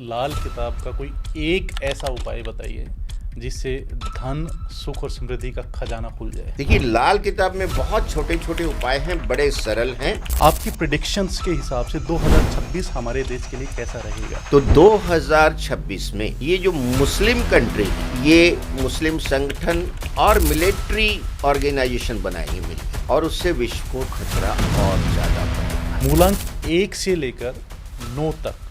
लाल किताब का कोई एक ऐसा उपाय बताइए जिससे धन, सुख और समृद्धि का खजाना खुल जाए। देखिए, लाल किताब में बहुत छोटे छोटे उपाय हैं, बड़े सरल हैं। आपकी प्रिडिक्शंस के हिसाब से 2026 हमारे देश के लिए कैसा रहेगा? तो 2026 में ये जो मुस्लिम कंट्री, ये मुस्लिम संगठन और मिलिट्री ऑर्गेनाइजेशन बनाएंगे मिलकर, और उससे विश्व को खतरा और ज्यादा बढ़ेगा। मूलांक 1 से लेकर 9 तक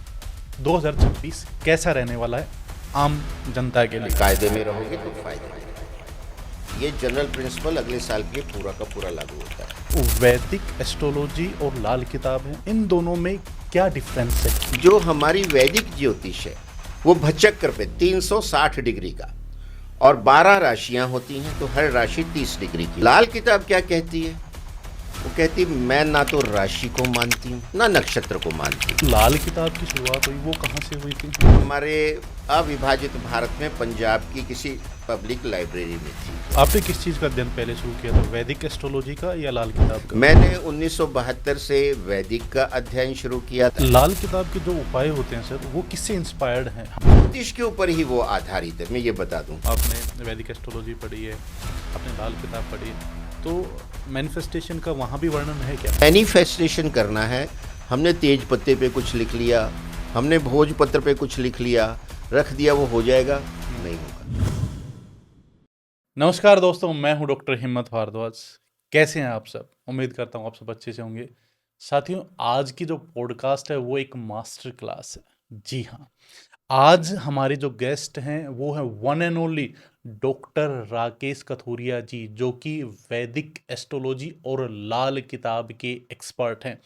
2026 कैसा रहने वाला है आम जनता के लिए? कायदे में रहोगे तो फायदे में रहोगे। ये जनरल प्रिंसिपल अगले साल के पूरा का पूरा लागू होता है। वैदिक एस्ट्रोलॉजी और लाल किताब है, इन दोनों में क्या डिफरेंस है? जो हमारी वैदिक ज्योतिष है वो भचक्र पे 360 डिग्री का, और 12 राशियां होती हैं, तो हर राशि 30 डिग्री की। लाल किताब क्या कहती है? वो कहती है मैं ना तो राशि को मानती हूँ ना नक्षत्र को मानती हूँ। लाल किताब की शुरुआत हुई वो कहाँ से हुई थी? हमारे अविभाजित भारत में पंजाब की किसी पब्लिक लाइब्रेरी में थी। आपने किस चीज़ का अध्ययन पहले शुरू किया था, वैदिक एस्ट्रोलॉजी का या लाल किताब का? मैंने 1972 से वैदिक का अध्ययन शुरू किया था। लाल किताब के जो उपाय होते हैं सर, वो किससे इंस्पायर्ड हैं? ज्योतिष के ऊपर ही वो आधारित है, मैं ये बता दूं। आपने वैदिक एस्ट्रोलॉजी पढ़ी है, आपने लाल किताब पढ़ी है, तो मैनिफेस्टेशन का वहाँ भी वर्णन है क्या? मैनिफेस्टेशन करना है, हमने तेज पत्ते पे कुछ लिख लिया, हमने भोजपत्र पे कुछ लिख लिया, रख दिया, वो हो जाएगा? नहीं होगा। नमस्कार दोस्तों, मैं हूं डॉक्टर हिम्मत भारद्वाज। कैसे हैं आप सब? उम्मीद करता हूं आप सब अच्छे से होंगे। साथियों, आज की जो पॉडकास्ट है वो एक मास्टर क्लास है। जी हाँ, आज हमारे जो गेस्ट हैं वो है one and only doctor Rakesh Kathuria ji, जो कि वैदिक एस्ट्रोलॉजी और लाल किताब के एक्सपर्ट हैं।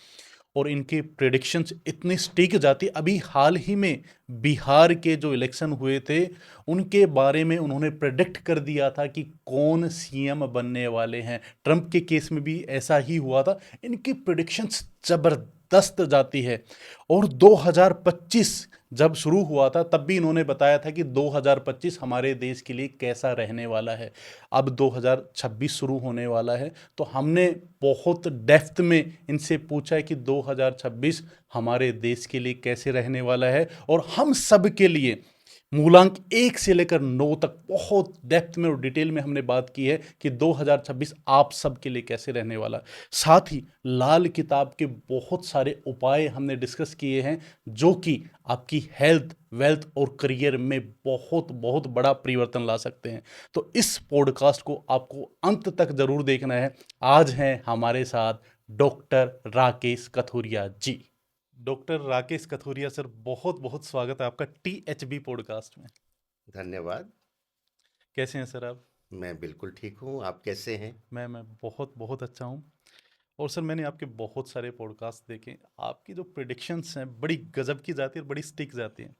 और इनकी प्रेडिक्शंस इतनी स्टिक जाती, अभी हाल ही में बिहार के जो इलेक्शन हुए थे उनके बारे में उन्होंने प्रेडिक्ट कर दिया था कि कौन सीएम बनने वाले हैं। ट्रंप के केस में भी ऐसा ही हुआ था। इनकी प्रेडिक्शंस जबरदस्त जाती है। और 2025 जब शुरू हुआ था तब भी इन्होंने बताया था कि 2025 हमारे देश के लिए कैसा रहने वाला है। अब 2026 शुरू होने वाला है, तो हमने बहुत डेप्थ में इनसे पूछा है कि 2026 हमारे देश के लिए कैसे रहने वाला है। और हम सब के लिए मूलांक 1 से लेकर 9 तक बहुत डेप्थ में और डिटेल में हमने बात की है कि 2026 आप सब के लिए कैसे रहने वाला है। साथ ही लाल किताब के बहुत सारे उपाय हमने डिस्कस किए हैं जो कि आपकी हेल्थ, वेल्थ और करियर में बहुत बहुत बड़ा परिवर्तन ला सकते हैं। तो इस पॉडकास्ट को आपको अंत तक जरूर देखना है। आज हैं हमारे साथ डॉक्टर राकेश कथुरिया जी। डॉक्टर राकेश कथुरिया सर, बहुत बहुत स्वागत है आपका THB पॉडकास्ट में। धन्यवाद। कैसे हैं सर आप? मैं बिल्कुल ठीक हूँ, आप कैसे हैं? मैं बहुत बहुत अच्छा हूँ। और सर, मैंने आपके बहुत सारे पॉडकास्ट देखे, आपकी जो प्रिडिक्शंस हैं बड़ी गजब की जाती है और बड़ी स्टिक जाती हैं।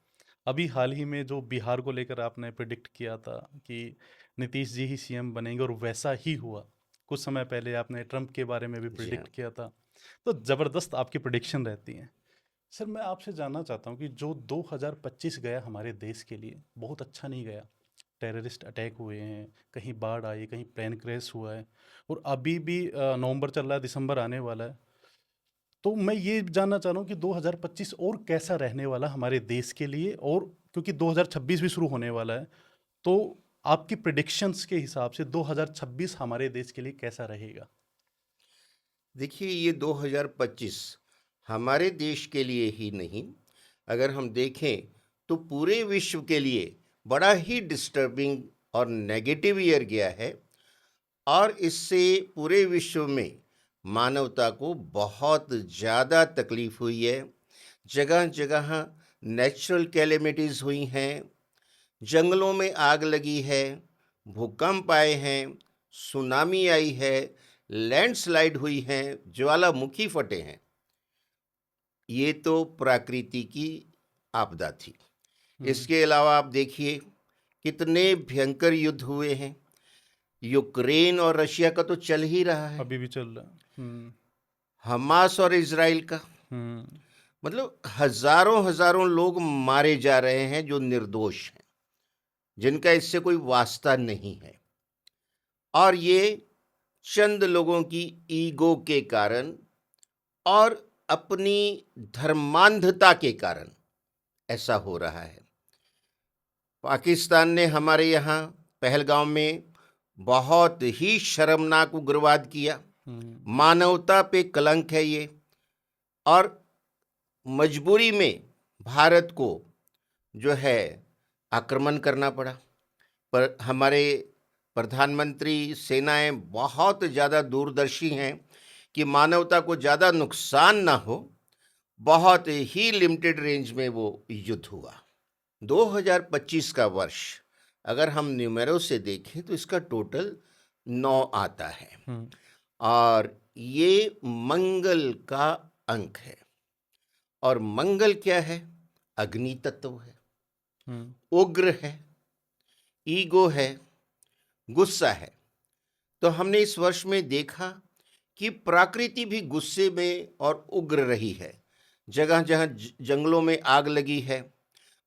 अभी हाल ही में जो बिहार को लेकर आपने प्रिडिक्ट किया था कि नीतीश जी ही सीएम बनेंगे, और वैसा ही हुआ। कुछ समय पहले आपने ट्रंप के बारे में भी जी हाँ। प्रिडिक्ट किया था। तो ज़बरदस्त आपकी प्रिडिक्शन रहती हैं। सर, मैं आपसे जानना चाहता हूँ कि जो 2025 गया हमारे देश के लिए बहुत अच्छा नहीं गया। टेररिस्ट अटैक हुए हैं, कहीं बाढ़ आई, कहीं प्लेन क्रैश हुआ है, और अभी भी नवंबर चल रहा है, दिसंबर आने वाला है। तो मैं ये जानना चाह रहा हूँ कि 2025 और कैसा रहने वाला हमारे देश के लिए, और क्योंकि 2026 भी शुरू होने वाला है, तो आपकी प्रिडिक्शंस के हिसाब से 2026 हमारे देश के लिए कैसा रहेगा? देखिए, ये 2025 हमारे देश के लिए ही नहीं, अगर हम देखें तो पूरे विश्व के लिए बड़ा ही डिस्टर्बिंग और नेगेटिव ईयर गया है। और इससे पूरे विश्व में मानवता को बहुत ज़्यादा तकलीफ हुई है। जगह जगह नेचुरल कैलेमिटीज़ हुई हैं, जंगलों में आग लगी है, भूकंप आए हैं, सुनामी आई है, लैंडस्लाइड हुई हैं, ज्वालामुखी फटे हैं। ये तो प्रकृति की आपदा थी। इसके अलावा आप देखिए कितने भयंकर युद्ध हुए हैं। यूक्रेन और रशिया का तो चल ही रहा है, अभी भी चल रहा है। हमास और इजराइल का। हम्म। मतलब हजारों हजारों लोग मारे जा रहे हैं जो निर्दोष हैं, जिनका इससे कोई वास्ता नहीं है। और ये चंद लोगों की ईगो के कारण और अपनी धर्मांधता के कारण ऐसा हो रहा है। पाकिस्तान ने हमारे यहाँ पहलगाम में बहुत ही शर्मनाक उग्रवाद किया। मानवता पे कलंक है ये, और मजबूरी में भारत को जो है आक्रमण करना पड़ा। पर हमारे प्रधानमंत्री, सेनाएं बहुत ज़्यादा दूरदर्शी हैं कि मानवता को ज़्यादा नुकसान ना हो, बहुत ही लिमिटेड रेंज में वो युद्ध हुआ। 2025 का वर्ष अगर हम न्यूमेरो से देखें तो इसका टोटल 9 आता है, और ये मंगल का अंक है। और मंगल क्या है? अग्नि तत्व है, उग्र है, ईगो है, गुस्सा है। तो हमने इस वर्ष में देखा कि प्रकृति भी गुस्से में और उग्र रही है। जगह जगह जंगलों में आग लगी है,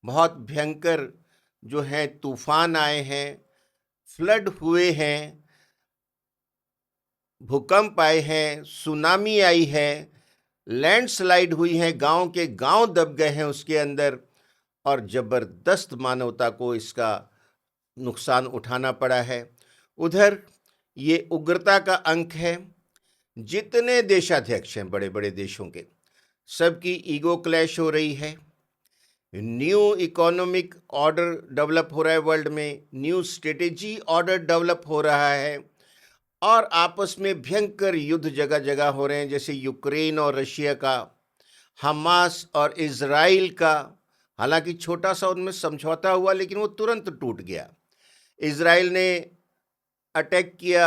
बहुत भयंकर जो है तूफान आए हैं, फ्लड हुए हैं, भूकंप आए हैं, सुनामी आई है, लैंडस्लाइड हुई है, गांव के गांव दब गए हैं उसके अंदर, और जबरदस्त मानवता को इसका नुकसान उठाना पड़ा है। उधर ये उग्रता का अंक है। जितने देशाध्यक्ष हैं बड़े बड़े देशों के, सबकी ईगो क्लैश हो रही है। न्यू इकोनॉमिक ऑर्डर डेवलप हो रहा है वर्ल्ड में, न्यू स्ट्रेटेजी ऑर्डर डेवलप हो रहा है, और आपस में भयंकर युद्ध जगह जगह हो रहे हैं, जैसे यूक्रेन और रशिया का, हमास और इजराइल का। हालांकि छोटा सा उनमें समझौता हुआ, लेकिन वो तुरंत टूट गया। इजराइल ने अटैक किया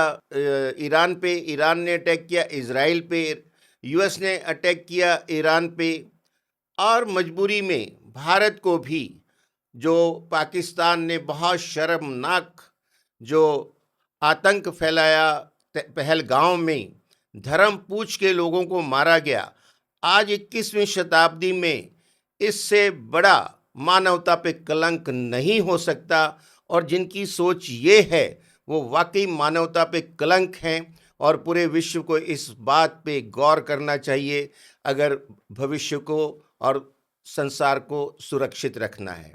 ईरान पे, ईरान ने अटैक किया इजराइल पे, यूएस ने अटैक किया ईरान पे, और मजबूरी में भारत को भी, जो पाकिस्तान ने बहुत शर्मनाक जो आतंक फैलाया पहलगाम में, धर्म पूछ के लोगों को मारा गया। आज 21वीं शताब्दी में इससे बड़ा मानवता पे कलंक नहीं हो सकता, और जिनकी सोच ये है वो वाकई मानवता पे कलंक हैं, और पूरे विश्व को इस बात पे गौर करना चाहिए अगर भविष्य को और संसार को सुरक्षित रखना है।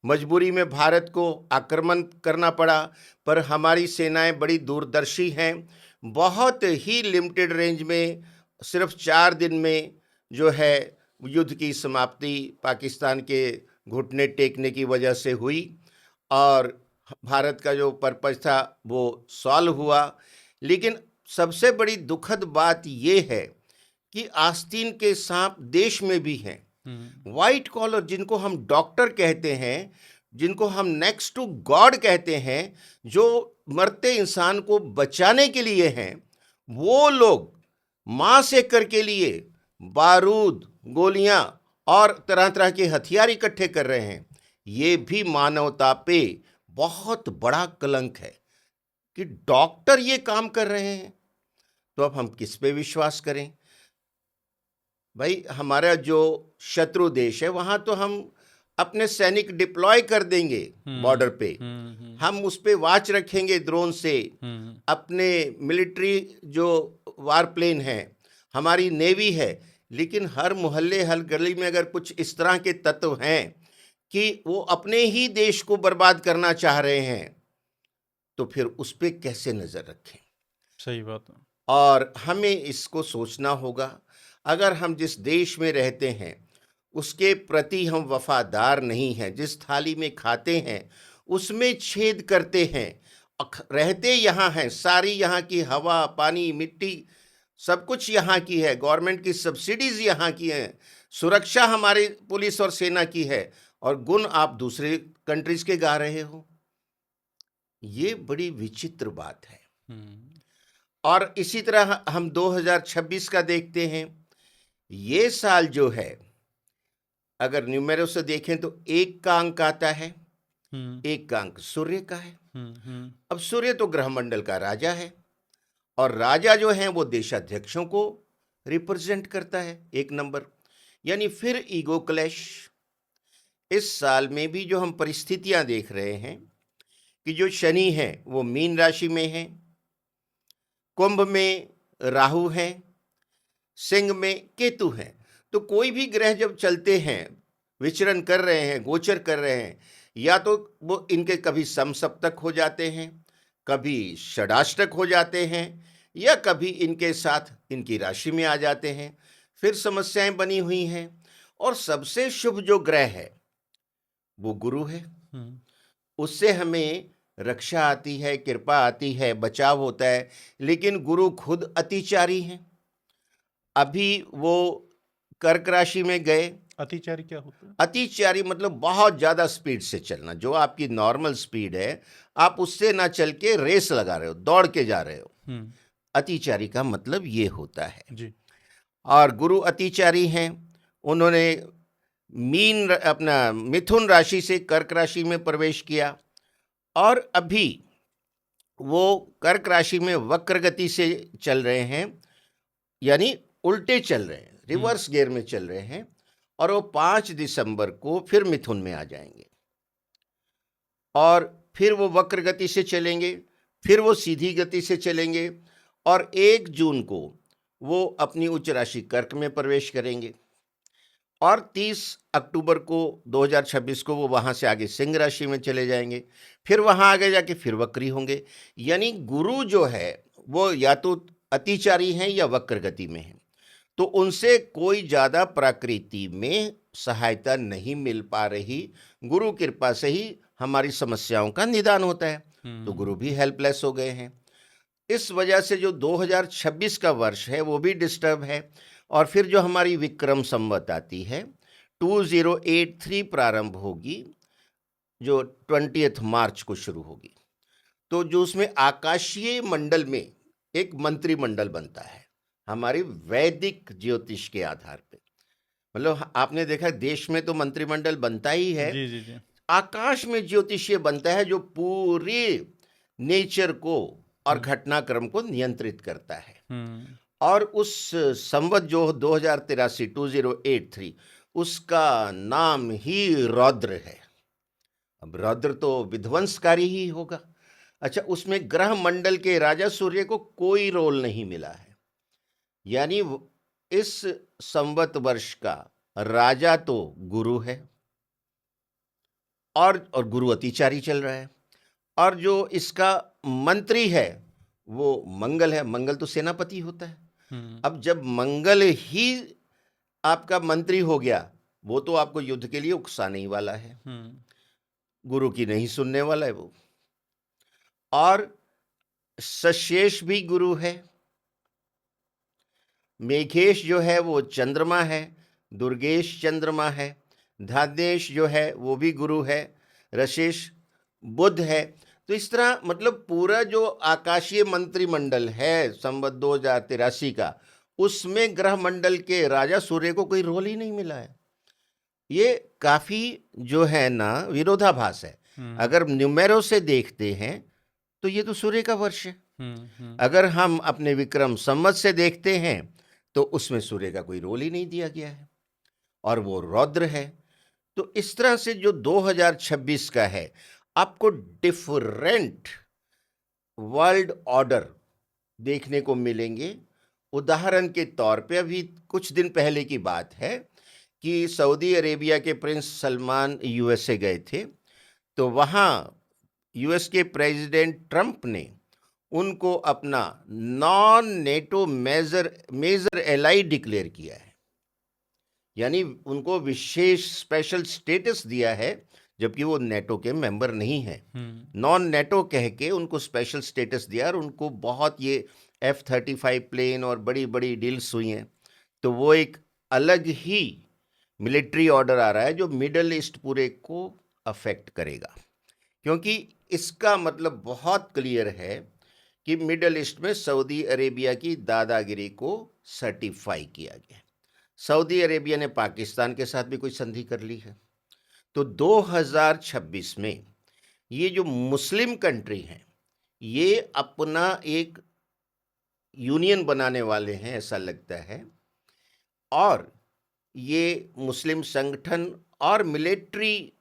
मजबूरी में भारत को आक्रमण करना पड़ा, पर हमारी सेनाएं बड़ी दूरदर्शी हैं। बहुत ही लिमिटेड रेंज में सिर्फ 4 दिन में जो है युद्ध की समाप्ति पाकिस्तान के घुटने टेकने की वजह से हुई, और भारत का जो पर्पज था वो सॉल्व हुआ। लेकिन सबसे बड़ी दुखद बात ये है कि आस्तीन के सांप देश में भी हैं। व्हाइट कॉलर, जिनको हम डॉक्टर कहते हैं, जिनको हम नेक्स्ट टू गॉड कहते हैं, जो मरते इंसान को बचाने के लिए हैं, वो लोग मांस एकड़ के लिए बारूद, गोलियां और तरह तरह के हथियार इकट्ठे कर रहे हैं। ये भी मानवता पे बहुत बड़ा कलंक है कि डॉक्टर ये काम कर रहे हैं। तो अब हम किस पे विश्वास करें? भाई, हमारा जो शत्रु देश है वहां तो हम अपने सैनिक डिप्लॉय कर देंगे बॉर्डर पे, हम उस पे वॉच रखेंगे ड्रोन से, अपने मिलिट्री जो वार प्लेन है, हमारी नेवी है। लेकिन हर मोहल्ले हर गली में अगर कुछ इस तरह के तत्व हैं कि वो अपने ही देश को बर्बाद करना चाह रहे हैं, तो फिर उस पे कैसे नजर रखें? सही बात है। और हमें इसको सोचना होगा, अगर हम जिस देश में रहते हैं उसके प्रति हम वफादार नहीं हैं, जिस थाली में खाते हैं उसमें छेद करते हैं, रहते यहाँ हैं, सारी यहाँ की हवा, पानी, मिट्टी सब कुछ यहाँ की है, गवर्नमेंट की सब्सिडीज यहाँ की हैं, सुरक्षा हमारी पुलिस और सेना की है, और गुण आप दूसरे कंट्रीज के गा रहे हो। ये बड़ी विचित्र बात है। और इसी तरह हम 2026 का देखते हैं। ये साल जो है, अगर न्यूमेरो से देखें तो 1 का अंक आता है, 1 का अंक सूर्य का है। अब सूर्य तो ग्रहमंडल का राजा है, और राजा जो है वो देशाध्यक्षों को रिप्रेजेंट करता है 1 नंबर, यानी फिर ईगो क्लैश। इस साल में भी जो हम परिस्थितियां देख रहे हैं कि जो शनि है वो मीन राशि में है, कुंभ में राहु है, सिंह में केतु है। तो कोई भी ग्रह जब चलते हैं विचरण कर रहे हैं, गोचर कर रहे हैं, या तो वो इनके कभी समसप्तक हो जाते हैं, कभी षडाष्टक हो जाते हैं, या कभी इनके साथ इनकी राशि में आ जाते हैं, फिर समस्याएं बनी हुई हैं। और सबसे शुभ जो ग्रह है वो गुरु है। हम्म, उससे हमें रक्षा आती है, कृपा आती है, बचाव होता है। लेकिन गुरु खुद अतिचारी हैं। अभी वो कर्क राशि में गए। अतिचारी क्या होता है? अतिचारी मतलब बहुत ज्यादा स्पीड से चलना, जो आपकी नॉर्मल स्पीड है आप उससे ना चल के रेस लगा रहे हो, दौड़ के जा रहे हो। हम्म, अतिचारी का मतलब ये होता है। जी। और गुरु अतिचारी हैं। उन्होंने अपना मिथुन राशि से कर्क राशि में प्रवेश किया, और अभी वो कर्क राशि में वक्र गति से चल रहे हैं, यानी उल्टे चल रहे हैं, रिवर्स गियर में चल रहे हैं। और वो 5 दिसंबर को फिर मिथुन में आ जाएंगे, और फिर वो वक्र गति से चलेंगे, फिर वो सीधी गति से चलेंगे, और 1 जून को वो अपनी उच्च राशि कर्क में प्रवेश करेंगे, और 30 अक्टूबर को 2026 को वो वहां से आगे सिंह राशि में चले जाएंगे, फिर वहां आगे जाके फिर वक्री होंगे। यानी गुरु जो है वो या तो अतिचारी हैं या वक्र गति में हैं। तो उनसे कोई ज्यादा प्रकृति में सहायता नहीं मिल पा रही। गुरु कृपा से ही हमारी समस्याओं का निदान होता है। तो गुरु भी हेल्पलेस हो गए हैं। इस वजह से जो 2026 का वर्ष है वो भी डिस्टर्ब है। और फिर जो हमारी विक्रम संवत आती है 2083 प्रारंभ होगी, जो 20 मार्च को शुरू होगी। तो जो उसमें आकाशीय मंडल में एक मंत्रिमंडल बनता है हमारी वैदिक ज्योतिष के आधार पे। मतलब आपने देखा देश में तो मंत्रिमंडल बनता ही है, जी जी जी। आकाश में ज्योतिषीय बनता है जो पूरे नेचर को और घटनाक्रम को नियंत्रित करता है। हम्म, और उस संवत जो 2083 2083 उसका नाम ही रौद्र है। अब रौद्र तो विध्वंसकारी ही होगा। अच्छा, उसमें ग्रह मंडल के राजा सूर्य को कोई रोल नहीं मिला है। यानी इस संवत वर्ष का राजा तो गुरु है, और गुरु अतिचारी चल रहा है। और जो इसका मंत्री है वो मंगल है। मंगल तो सेनापति होता है। अब जब मंगल ही आपका मंत्री हो गया, वो तो आपको युद्ध के लिए उकसाने ही वाला है। गुरु की नहीं सुनने वाला है वो। और सशेष भी गुरु है। मेघेश जो है वो चंद्रमा है, दुर्गेश चंद्रमा है। धादेश जो है वो भी गुरु है, रशेष बुध है। तो इस तरह मतलब पूरा जो आकाशीय मंत्रिमंडल है संवत 2083 का, उसमें ग्रह मंडल के राजा सूर्य को कोई रोल ही नहीं मिला है। ये काफी जो है ना विरोधाभास है। अगर न्यूमेरो से देखते हैं तो ये तो सूर्य का वर्ष है। अगर हम अपने विक्रम संवत से देखते हैं तो उसमें सूर्य का कोई रोल ही नहीं दिया गया है, और वो रौद्र है। तो इस तरह से जो 2026 का है, आपको डिफरेंट वर्ल्ड ऑर्डर देखने को मिलेंगे। उदाहरण के तौर पे अभी कुछ दिन पहले की बात है कि सऊदी अरेबिया के प्रिंस सलमान यूएसए गए थे। तो वहाँ यूएस के प्रेसिडेंट ट्रंप ने उनको अपना non NATO major ally declare किया है। यानी उनको विशेष स्पेशल स्टेटस दिया है, जबकि वो नेटो के मेंबर नहीं है। नॉन नेटो कह के उनको स्पेशल स्टेटस दिया, और उनको बहुत ये F-35 प्लेन और बड़ी बड़ी डील्स हुई हैं। तो वो एक अलग ही मिलिट्री ऑर्डर आ रहा है जो मिडल ईस्ट पूरे को अफेक्ट करेगा, क्योंकि इसका मतलब बहुत क्लियर है कि मिडल ईस्ट में सऊदी अरेबिया की दादागिरी को सर्टिफाई किया गया। सऊदी अरेबिया ने पाकिस्तान के साथ भी कोई संधि कर ली है। तो 2026 में ये जो मुस्लिम कंट्री हैं ये अपना एक यूनियन बनाने वाले हैं ऐसा लगता है, और ये मुस्लिम संगठन और मिलिट्री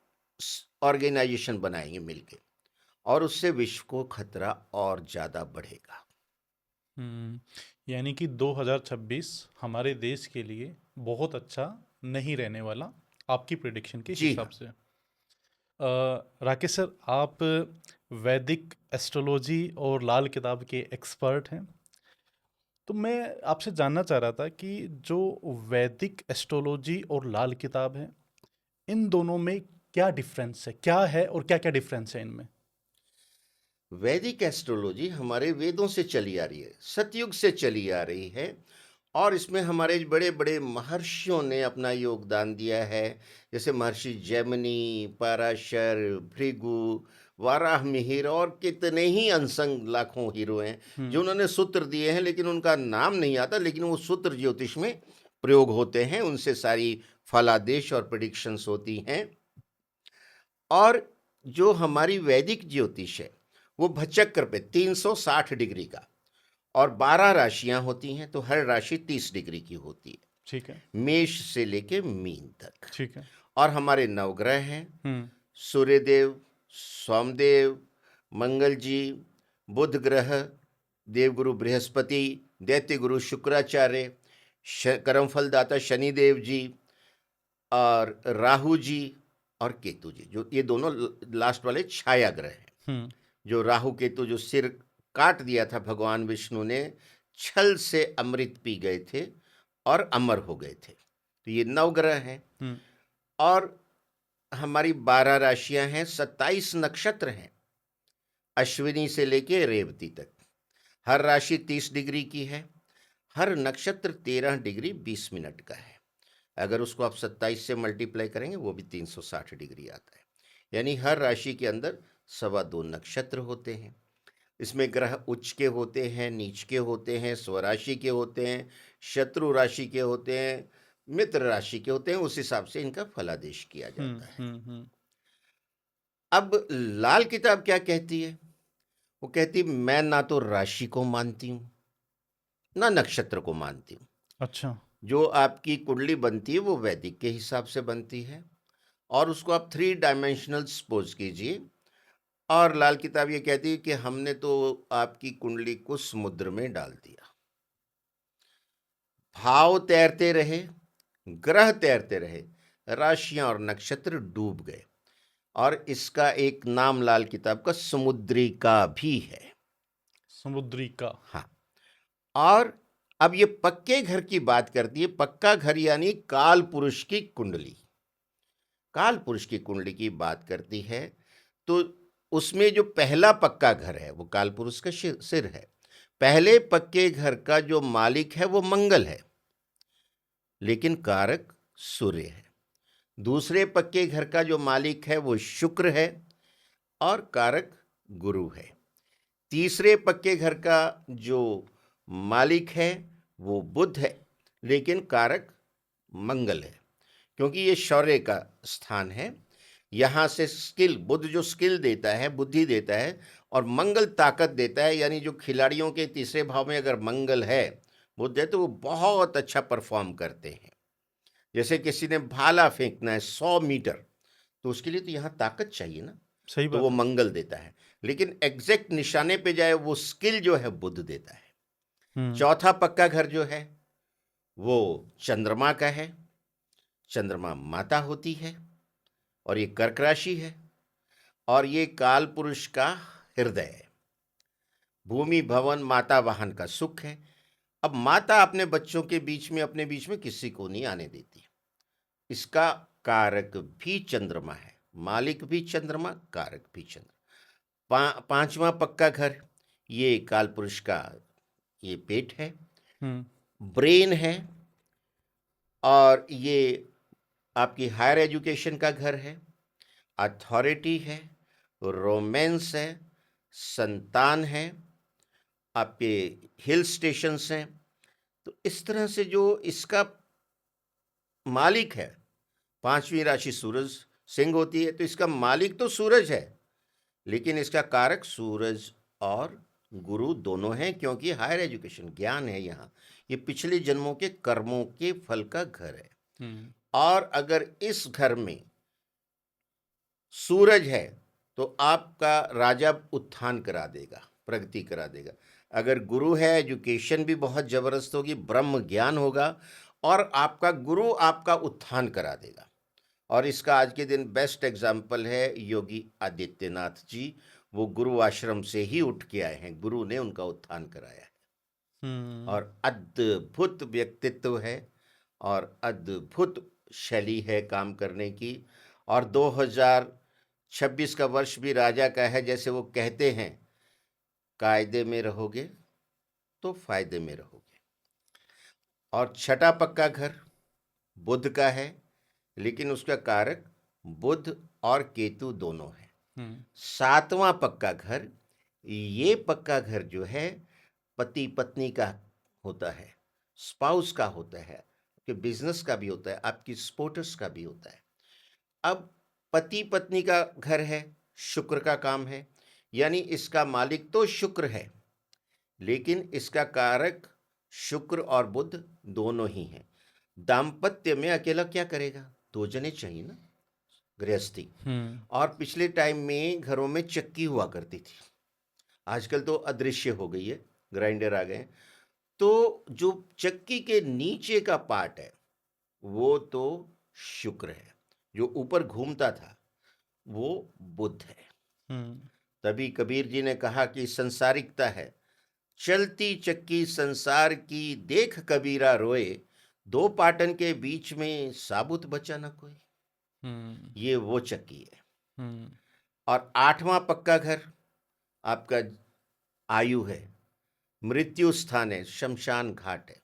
ऑर्गेनाइजेशन बनाएंगे मिलके, और उससे विश्व को खतरा और ज्यादा बढ़ेगा। यानी कि 2026 हमारे देश के लिए बहुत अच्छा नहीं रहने वाला। आपकी प्रिडिक्शन के जी हिसाब हाँ। से। राकेश सर, आप वैदिक एस्ट्रोलॉजी और लाल किताब के एक्सपर्ट हैं। तो मैं आपसे जानना चाह रहा था कि जो वैदिक एस्ट्रोलॉजी और लाल किताब है, इन दोनों में क्या डिफरेंस है, क्या है और क्या क्या डिफरेंस है इनमें? वैदिक एस्ट्रोलॉजी हमारे वेदों से चली आ रही है, सतयुग से चली आ रही है, और इसमें हमारे बड़े बड़े महर्षियों ने अपना योगदान दिया है। जैसे महर्षि जैमिनी, पराशर, भृगु, वाराह मिहिर और कितने ही अनसंग लाखों हीरो हैं जो उन्होंने सूत्र दिए हैं, लेकिन उनका नाम नहीं आता, लेकिन वो सूत्र ज्योतिष में प्रयोग होते हैं, उनसे सारी फलादेश और प्रिडिक्शंस होती हैं। और जो हमारी वैदिक ज्योतिष है वो भचक्र पे 360 डिग्री का, और 12 राशियां होती हैं, तो हर राशि 30 डिग्री की होती है, ठीक है। मेष से लेके मीन तक। ठीक है। और हमारे नवग्रह हैं हम्म। सूर्यदेव, सोमदेव, मंगल जी, बुध ग्रह, देवगुरु बृहस्पति, दैत्य गुरु शुक्राचार्य, कर्मफलदाता शनिदेव जी, और राहु जी और केतु जी, जो ये दोनों लास्ट वाले छाया ग्रह हैं। हम्म। जो राहु केतु जो सिर काट दिया था भगवान विष्णु ने, छल से अमृत पी गए थे और अमर हो गए थे, तो ये नवग्रह हैं। हम्म। और हमारी 12 राशियां हैं, 27 नक्षत्र हैं, अश्विनी से लेके रेवती तक। हर राशि 30 डिग्री की है, हर नक्षत्र 13 डिग्री 20 मिनट का है। अगर उसको आप 27 से मल्टीप्लाई करेंगे वो भी 360 डिग्री आता है। यानी हर राशि के अंदर 2.25 नक्षत्र होते हैं। इसमें ग्रह उच्च के होते हैं, नीच के होते हैं, स्वराशि के होते हैं, शत्रु राशि के होते हैं, मित्र राशि के होते हैं। उस हिसाब से इनका फलादेश किया जाता है। अब लाल किताब क्या कहती है? वो कहती है मैं ना तो राशि को मानती हूं ना नक्षत्र को मानती हूं। अच्छा। जो आपकी कुंडली बनती है वो वैदिक के हिसाब से बनती है, और उसको आप 3 डायमेंशनल सपोज कीजिए। और लाल किताब ये कहती है कि हमने तो आपकी कुंडली को समुद्र में डाल दिया, भाव तैरते रहे, ग्रह तैरते रहे, राशियां और नक्षत्र डूब गए, और इसका एक नाम लाल किताब का समुद्री का भी है। समुद्री का। हाँ। और अब ये पक्के घर की बात करती है। पक्का घर यानी काल पुरुष की कुंडली, काल पुरुष की कुंडली की बात करती है। तो उसमें जो पहला पक्का घर है वो काल पुरुष का सिर है। पहले पक्के घर का जो मालिक है वो मंगल है, लेकिन कारक सूर्य है। दूसरे पक्के घर का जो मालिक है वो शुक्र है और कारक गुरु है। तीसरे पक्के घर का जो मालिक है वो बुध है, लेकिन कारक मंगल है, क्योंकि ये शौर्य का स्थान है। यहाँ से स्किल, बुध जो स्किल देता है, बुद्धि देता है, और मंगल ताकत देता है। यानी जो खिलाड़ियों के तीसरे भाव में अगर मंगल है, बुध है, तो वो बहुत अच्छा परफॉर्म करते हैं। जैसे किसी ने भाला फेंकना है 100 मीटर, तो उसके लिए तो यहाँ ताकत चाहिए ना, सही तो बात वो है। मंगल देता है। लेकिन एग्जैक्ट निशाने पे जाए वो स्किल जो है बुध देता है। चौथा पक्का घर जो है वो चंद्रमा का है। चंद्रमा माता होती है, और ये कर्क राशि है, और ये काल पुरुष का हृदय है। भूमि भवन माता वाहन का सुख है। अब माता अपने बच्चों के बीच में, अपने बीच में किसी को नहीं आने देती। इसका कारक भी चंद्रमा है, मालिक भी चंद्रमा, कारक भी चंद्रमा। पांचवा पक्का घर ये काल पुरुष का ये पेट है, ब्रेन है, और ये आपकी हायर एजुकेशन का घर है, अथॉरिटी है, रोमांस है, संतान है, आपके हिल स्टेशंस हैं। तो इस तरह से जो इसका मालिक है, पांचवी राशि सूरज सिंह होती है, तो इसका मालिक तो सूरज है, लेकिन इसका कारक सूरज और गुरु दोनों हैं, क्योंकि हायर एजुकेशन ज्ञान है। यहाँ ये पिछले जन्मों के कर्मों के फल का घर है। और अगर इस घर में सूरज है तो आपका राजा उत्थान करा देगा, प्रगति करा देगा। अगर गुरु है, एजुकेशन भी बहुत जबरदस्त होगी, ब्रह्म ज्ञान होगा, और आपका गुरु आपका उत्थान करा देगा। और इसका आज के दिन बेस्ट एग्जाम्पल है योगी आदित्यनाथ जी। वो गुरु आश्रम से ही उठ के आए हैं, गुरु ने उनका उत्थान कराया है। हम्म। और अद्भुत व्यक्तित्व है और अद्भुत शैली है काम करने की। और 2026 का वर्ष भी राजा का है, जैसे वो कहते हैं, कायदे में रहोगे तो फायदे में रहोगे। और छठा पक्का घर बुध का है, लेकिन उसका कारक बुध और केतु दोनों है। हम्म। सातवां पक्का घर, ये पक्का घर जो है पति पत्नी का होता है, स्पाउस का होता है, आपके बिजनेस का भी होता है, आपकी स्पोर्ट्स का भी होता है। अब पति पत्नी का घर है, शुक्र का काम है, यानी इसका मालिक तो शुक्र है, लेकिन इसका कारक शुक्र और बुध दोनों ही हैं। दाम्पत्य में अकेला क्या करेगा, दो जने चाहिए ना, गृहस्थी। हम्म। और पिछले टाइम में घरों में चक्की हुआ करती थी, आजकल तो अदृश्य हो गई है, ग्राइंडर आ गए हैं। तो जो चक्की के नीचे का पार्ट है वो तो शुक्र है, जो ऊपर घूमता था वो बुध है। हम्म। तभी कबीर जी ने कहा कि संसारिकता है, चलती चक्की संसार की, देख कबीरा रोए, दो पाटन के बीच में साबुत बचा न कोई। हम्म। ये वो चक्की है। हम्म। और आठवां पक्का घर आपका आयु है, मृत्यु स्थान है, शमशान घाट है।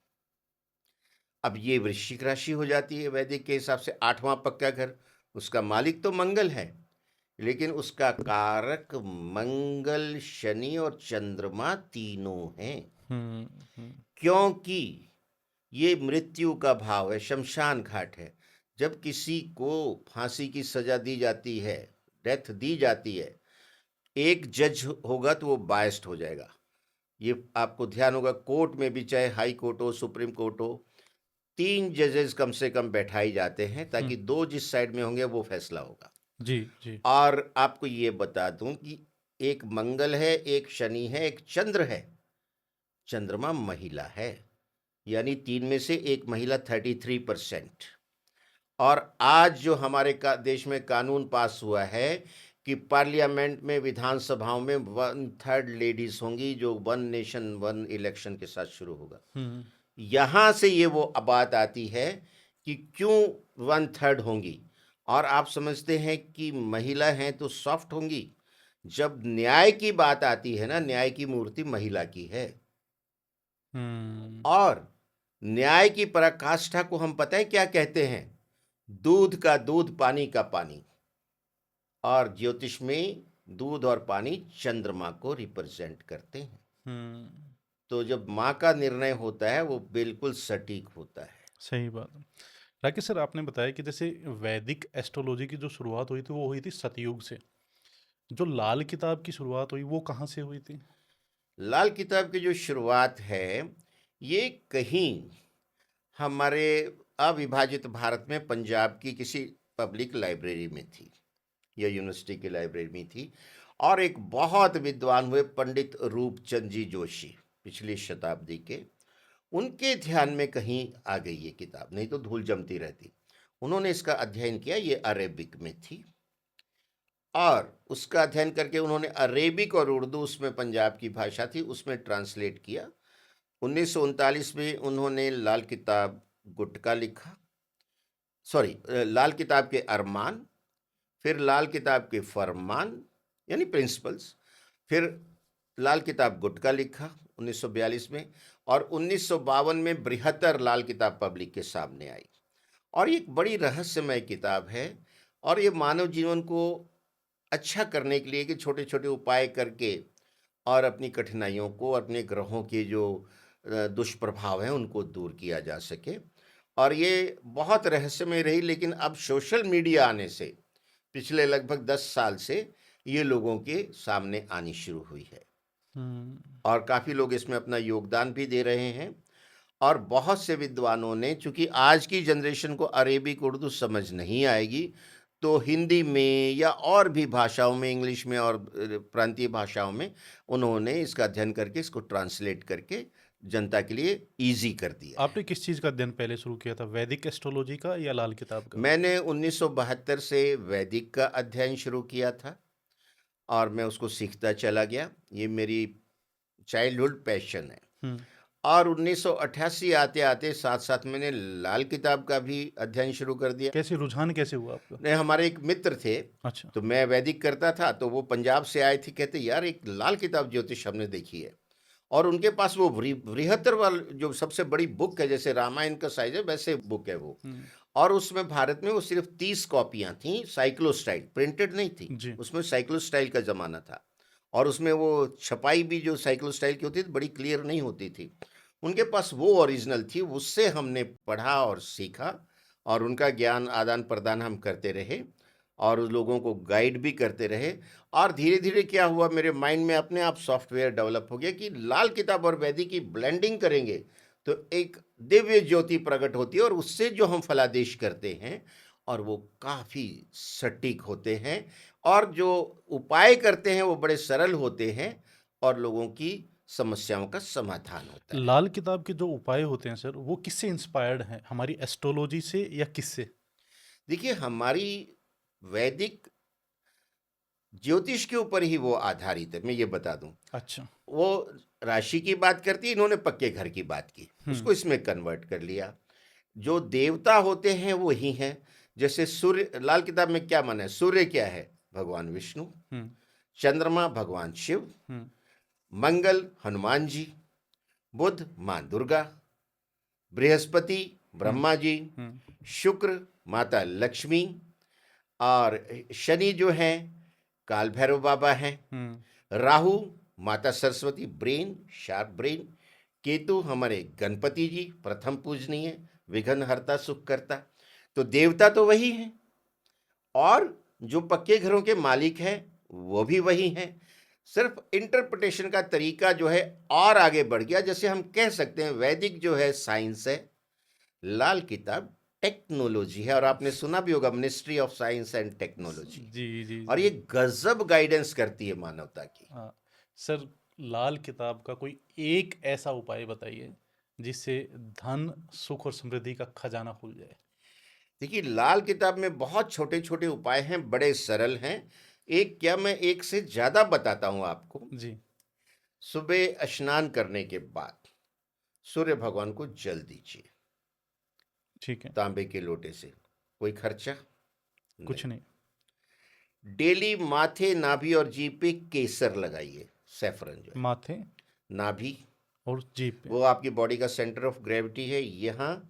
अब ये वृश्चिक राशि हो जाती है वैदिक के हिसाब से। आठवां पक्का घर, उसका मालिक तो मंगल है, लेकिन उसका कारक मंगल, शनि और चंद्रमा तीनों हैं। हम्म। हम्म। क्योंकि ये मृत्यु का भाव है, शमशान घाट है। जब किसी को फांसी की सजा दी जाती है, डेथ दी जाती है, एक जज होगा तो वो बायस्ड हो जाएगा। ये आपको ध्यान होगा, कोर्ट में भी, चाहे हाई कोर्ट हो, सुप्रीम कोर्ट हो, 3 जजेस कम से कम बैठाई जाते हैं, ताकि दो जिस साइड में होंगे वो फैसला होगा। जी जी। और आपको ये बता दूं कि एक मंगल है, एक शनि है, एक चंद्र है, चंद्रमा महिला है, यानी 3 में से एक महिला, 33%। और आज जो हमारे देश में कानून पास हुआ है कि पार्लियामेंट में, विधानसभाओं में 1/3 लेडीज होंगी, जो वन नेशन वन इलेक्शन के साथ शुरू होगा। हम्म। यहां से ये वो बात आती है कि क्यों 1/3 होंगी। और आप समझते हैं कि महिला हैं तो सॉफ्ट होंगी, जब न्याय की बात आती है ना, न्याय की मूर्ति महिला की है। हम्म। और न्याय की पराकाष्ठा को हम पता है क्या कहते हैं, दूध का दूध, पानी का पानी। और ज्योतिष में दूध और पानी चंद्रमा को रिप्रेजेंट करते हैं। हम्म। तो जब माँ का निर्णय होता है वो बिल्कुल सटीक होता है। सही बात है। राकेश सर, आपने बताया कि जैसे वैदिक एस्ट्रोलॉजी की जो शुरुआत हुई थी वो हुई थी सतयुग से। जो लाल किताब की शुरुआत हुई वो कहाँ से हुई थी? लाल किताब की जो शुरुआत है, ये कहीं हमारे अविभाजित भारत में पंजाब की किसी पब्लिक लाइब्रेरी में थी, या यूनिवर्सिटी की लाइब्रेरी में थी। और एक बहुत विद्वान हुए पंडित रूपचंद जी जोशी, पिछली शताब्दी के, उनके ध्यान में कहीं आ गई ये किताब, नहीं तो धूल जमती रहती। उन्होंने इसका अध्ययन किया, ये अरेबिक में थी, और उसका अध्ययन करके उन्होंने अरेबिक और उर्दू, उसमें पंजाब की भाषा थी, उसमें ट्रांसलेट किया। 1939 में उन्होंने लाल किताब गुटका लिखा, सॉरी, लाल किताब के अरमान, फिर लाल किताब के फरमान यानी प्रिंसिपल्स, फिर लाल किताब गुटका लिखा 1942 में। और 1952 में बृहत्तर लाल किताब पब्लिक के सामने आई। और ये एक बड़ी रहस्यमय किताब है, और ये मानव जीवन को अच्छा करने के लिए कि छोटे छोटे उपाय करके और अपनी कठिनाइयों को, अपने ग्रहों के जो दुष्प्रभाव हैं उनको दूर किया जा सके। और ये बहुत रहस्यमय रही, लेकिन अब सोशल मीडिया आने से पिछले लगभग 10 साल से ये लोगों के सामने आनी शुरू हुई है, और काफ़ी लोग इसमें अपना योगदान भी दे रहे हैं। और बहुत से विद्वानों ने, चूंकि आज की जनरेशन को अरेबिक उर्दू समझ नहीं आएगी, तो हिंदी में या और भी भाषाओं में, इंग्लिश में और प्रांतीय भाषाओं में, उन्होंने इसका अध्ययन करके इसको ट्रांसलेट करके जनता के लिए इजी कर दिया है। आपने किस चीज़ का अध्ययन पहले शुरू किया था, वैदिक एस्ट्रोलॉजी का या लाल किताब का? मैंने 1972 से वैदिक का अध्ययन शुरू किया था और मैं उसको सीखता चला गया। ये मेरी चाइल्डहुड पैशन है। हम्म। और 1988 आते-आते साथ-साथ मैंने लाल किताब का भी अध्ययन शुरू कर दिया। कैसे रुझान कैसे हुआ आपका? नहीं, हमारे एक मित्र थे, अच्छा। तो मैं वैदिक करता था, तो वो पंजाब से आए थे, कहते यार एक लाल किताब ज्योतिष हमने देखी है। और उनके पास वो बृहत्तर वाल जो सबसे बड़ी बुक है, जैसे रामायण का साइज है वैसे बुक है वो। हम्म। और उसमें भारत में वो सिर्फ 30 कॉपियां थी, साइक्लोस्टाइल, प्रिंटेड नहीं थी, जी। उसमें साइक्लोस्टाइल का जमाना था। और उसमें वो छपाई भी जो साइक्लोस्टाइल की होती थी बड़ी क्लियर नहीं होती थी। उनके पास वो ओरिजिनल थी, उससे हमने पढ़ा और सीखा और उनका ज्ञान आदान प्रदान हम करते रहे और उस लोगों को गाइड भी करते रहे। और धीरे धीरे क्या हुआ, मेरे माइंड में अपने आप सॉफ्टवेयर डेवलप हो गया कि लाल किताब और वैदिक की ब्लेंडिंग करेंगे तो एक दिव्य ज्योति प्रकट होती है और उससे जो हम फलादेश करते हैं और वो काफ़ी सटीक होते हैं और जो उपाय करते हैं वो बड़े सरल होते हैं और लोगों की समस्याओं का समाधान होता है। लाल किताब के जो उपाय होते हैं सर, वो किससे इंस्पायर्ड हैं, हमारी एस्ट्रोलॉजी से या किससे? देखिए, हमारी वैदिक ज्योतिष के ऊपर ही वो आधारित है, मैं ये बता दूं। अच्छा। वो राशि की बात करती है, इन्होंने पक्के घर की बात की, हम्म। उसको इसमें कन्वर्ट कर लिया। जो देवता होते हैं वो ही हैं। जैसे सूर्य, लाल किताब में क्या माना है, सूर्य क्या है, भगवान विष्णु। हम्म। चंद्रमा भगवान शिव। हम्म। मंगल हनुमान जी। बुध माँ दुर्गा। बृहस्पति हम्म। ब्रह्मा जी। हम्म। शुक्र माता लक्ष्मी। और शनि जो हैं काल भैरव बाबा हैं। हम्म। राहु माता Saraswati, brain, sharp brain. Ketu हमारे गणपति जी, प्रथम पूजनीय, विघ्न हरता सुख करता। तो देवता तो वही हैं और जो पक्के घरों के मालिक हैं वो भी वही हैं। सिर्फ इंटरप्रिटेशन का तरीका जो है और आगे बढ़ गया। जैसे हम कह सकते हैं वैदिक जो है साइंस है, लाल किताब टेक्नोलॉजी है। और आपने सुना भी होगा ministry of science and technology. जी जी और जी। ये गजब गाइडेंस करती है मानवता की। हाँ सर, लाल किताब का कोई एक ऐसा उपाय बताइए जिससे धन, सुख और समृद्धि का खजाना खुल जाए। देखिए, लाल किताब में बहुत छोटे छोटे उपाय हैं, बड़े सरल हैं। एक क्या, मैं एक से ज्यादा बताता हूं आपको। जी। सुबह स्नान करने के बाद सूर्य भगवान को जल दीजिए, ठीक है। तांबे के लोटे से। कोई खर्चा कुछ नहीं। नहीं। डेली माथे, नाभि और जीभ पे केसर लगाइए, सेफरन जो है। माथे नाभि, और जीभ पे। वो आपकी बॉडी का सेंटर ऑफ ग्रेविटी है, यहाँ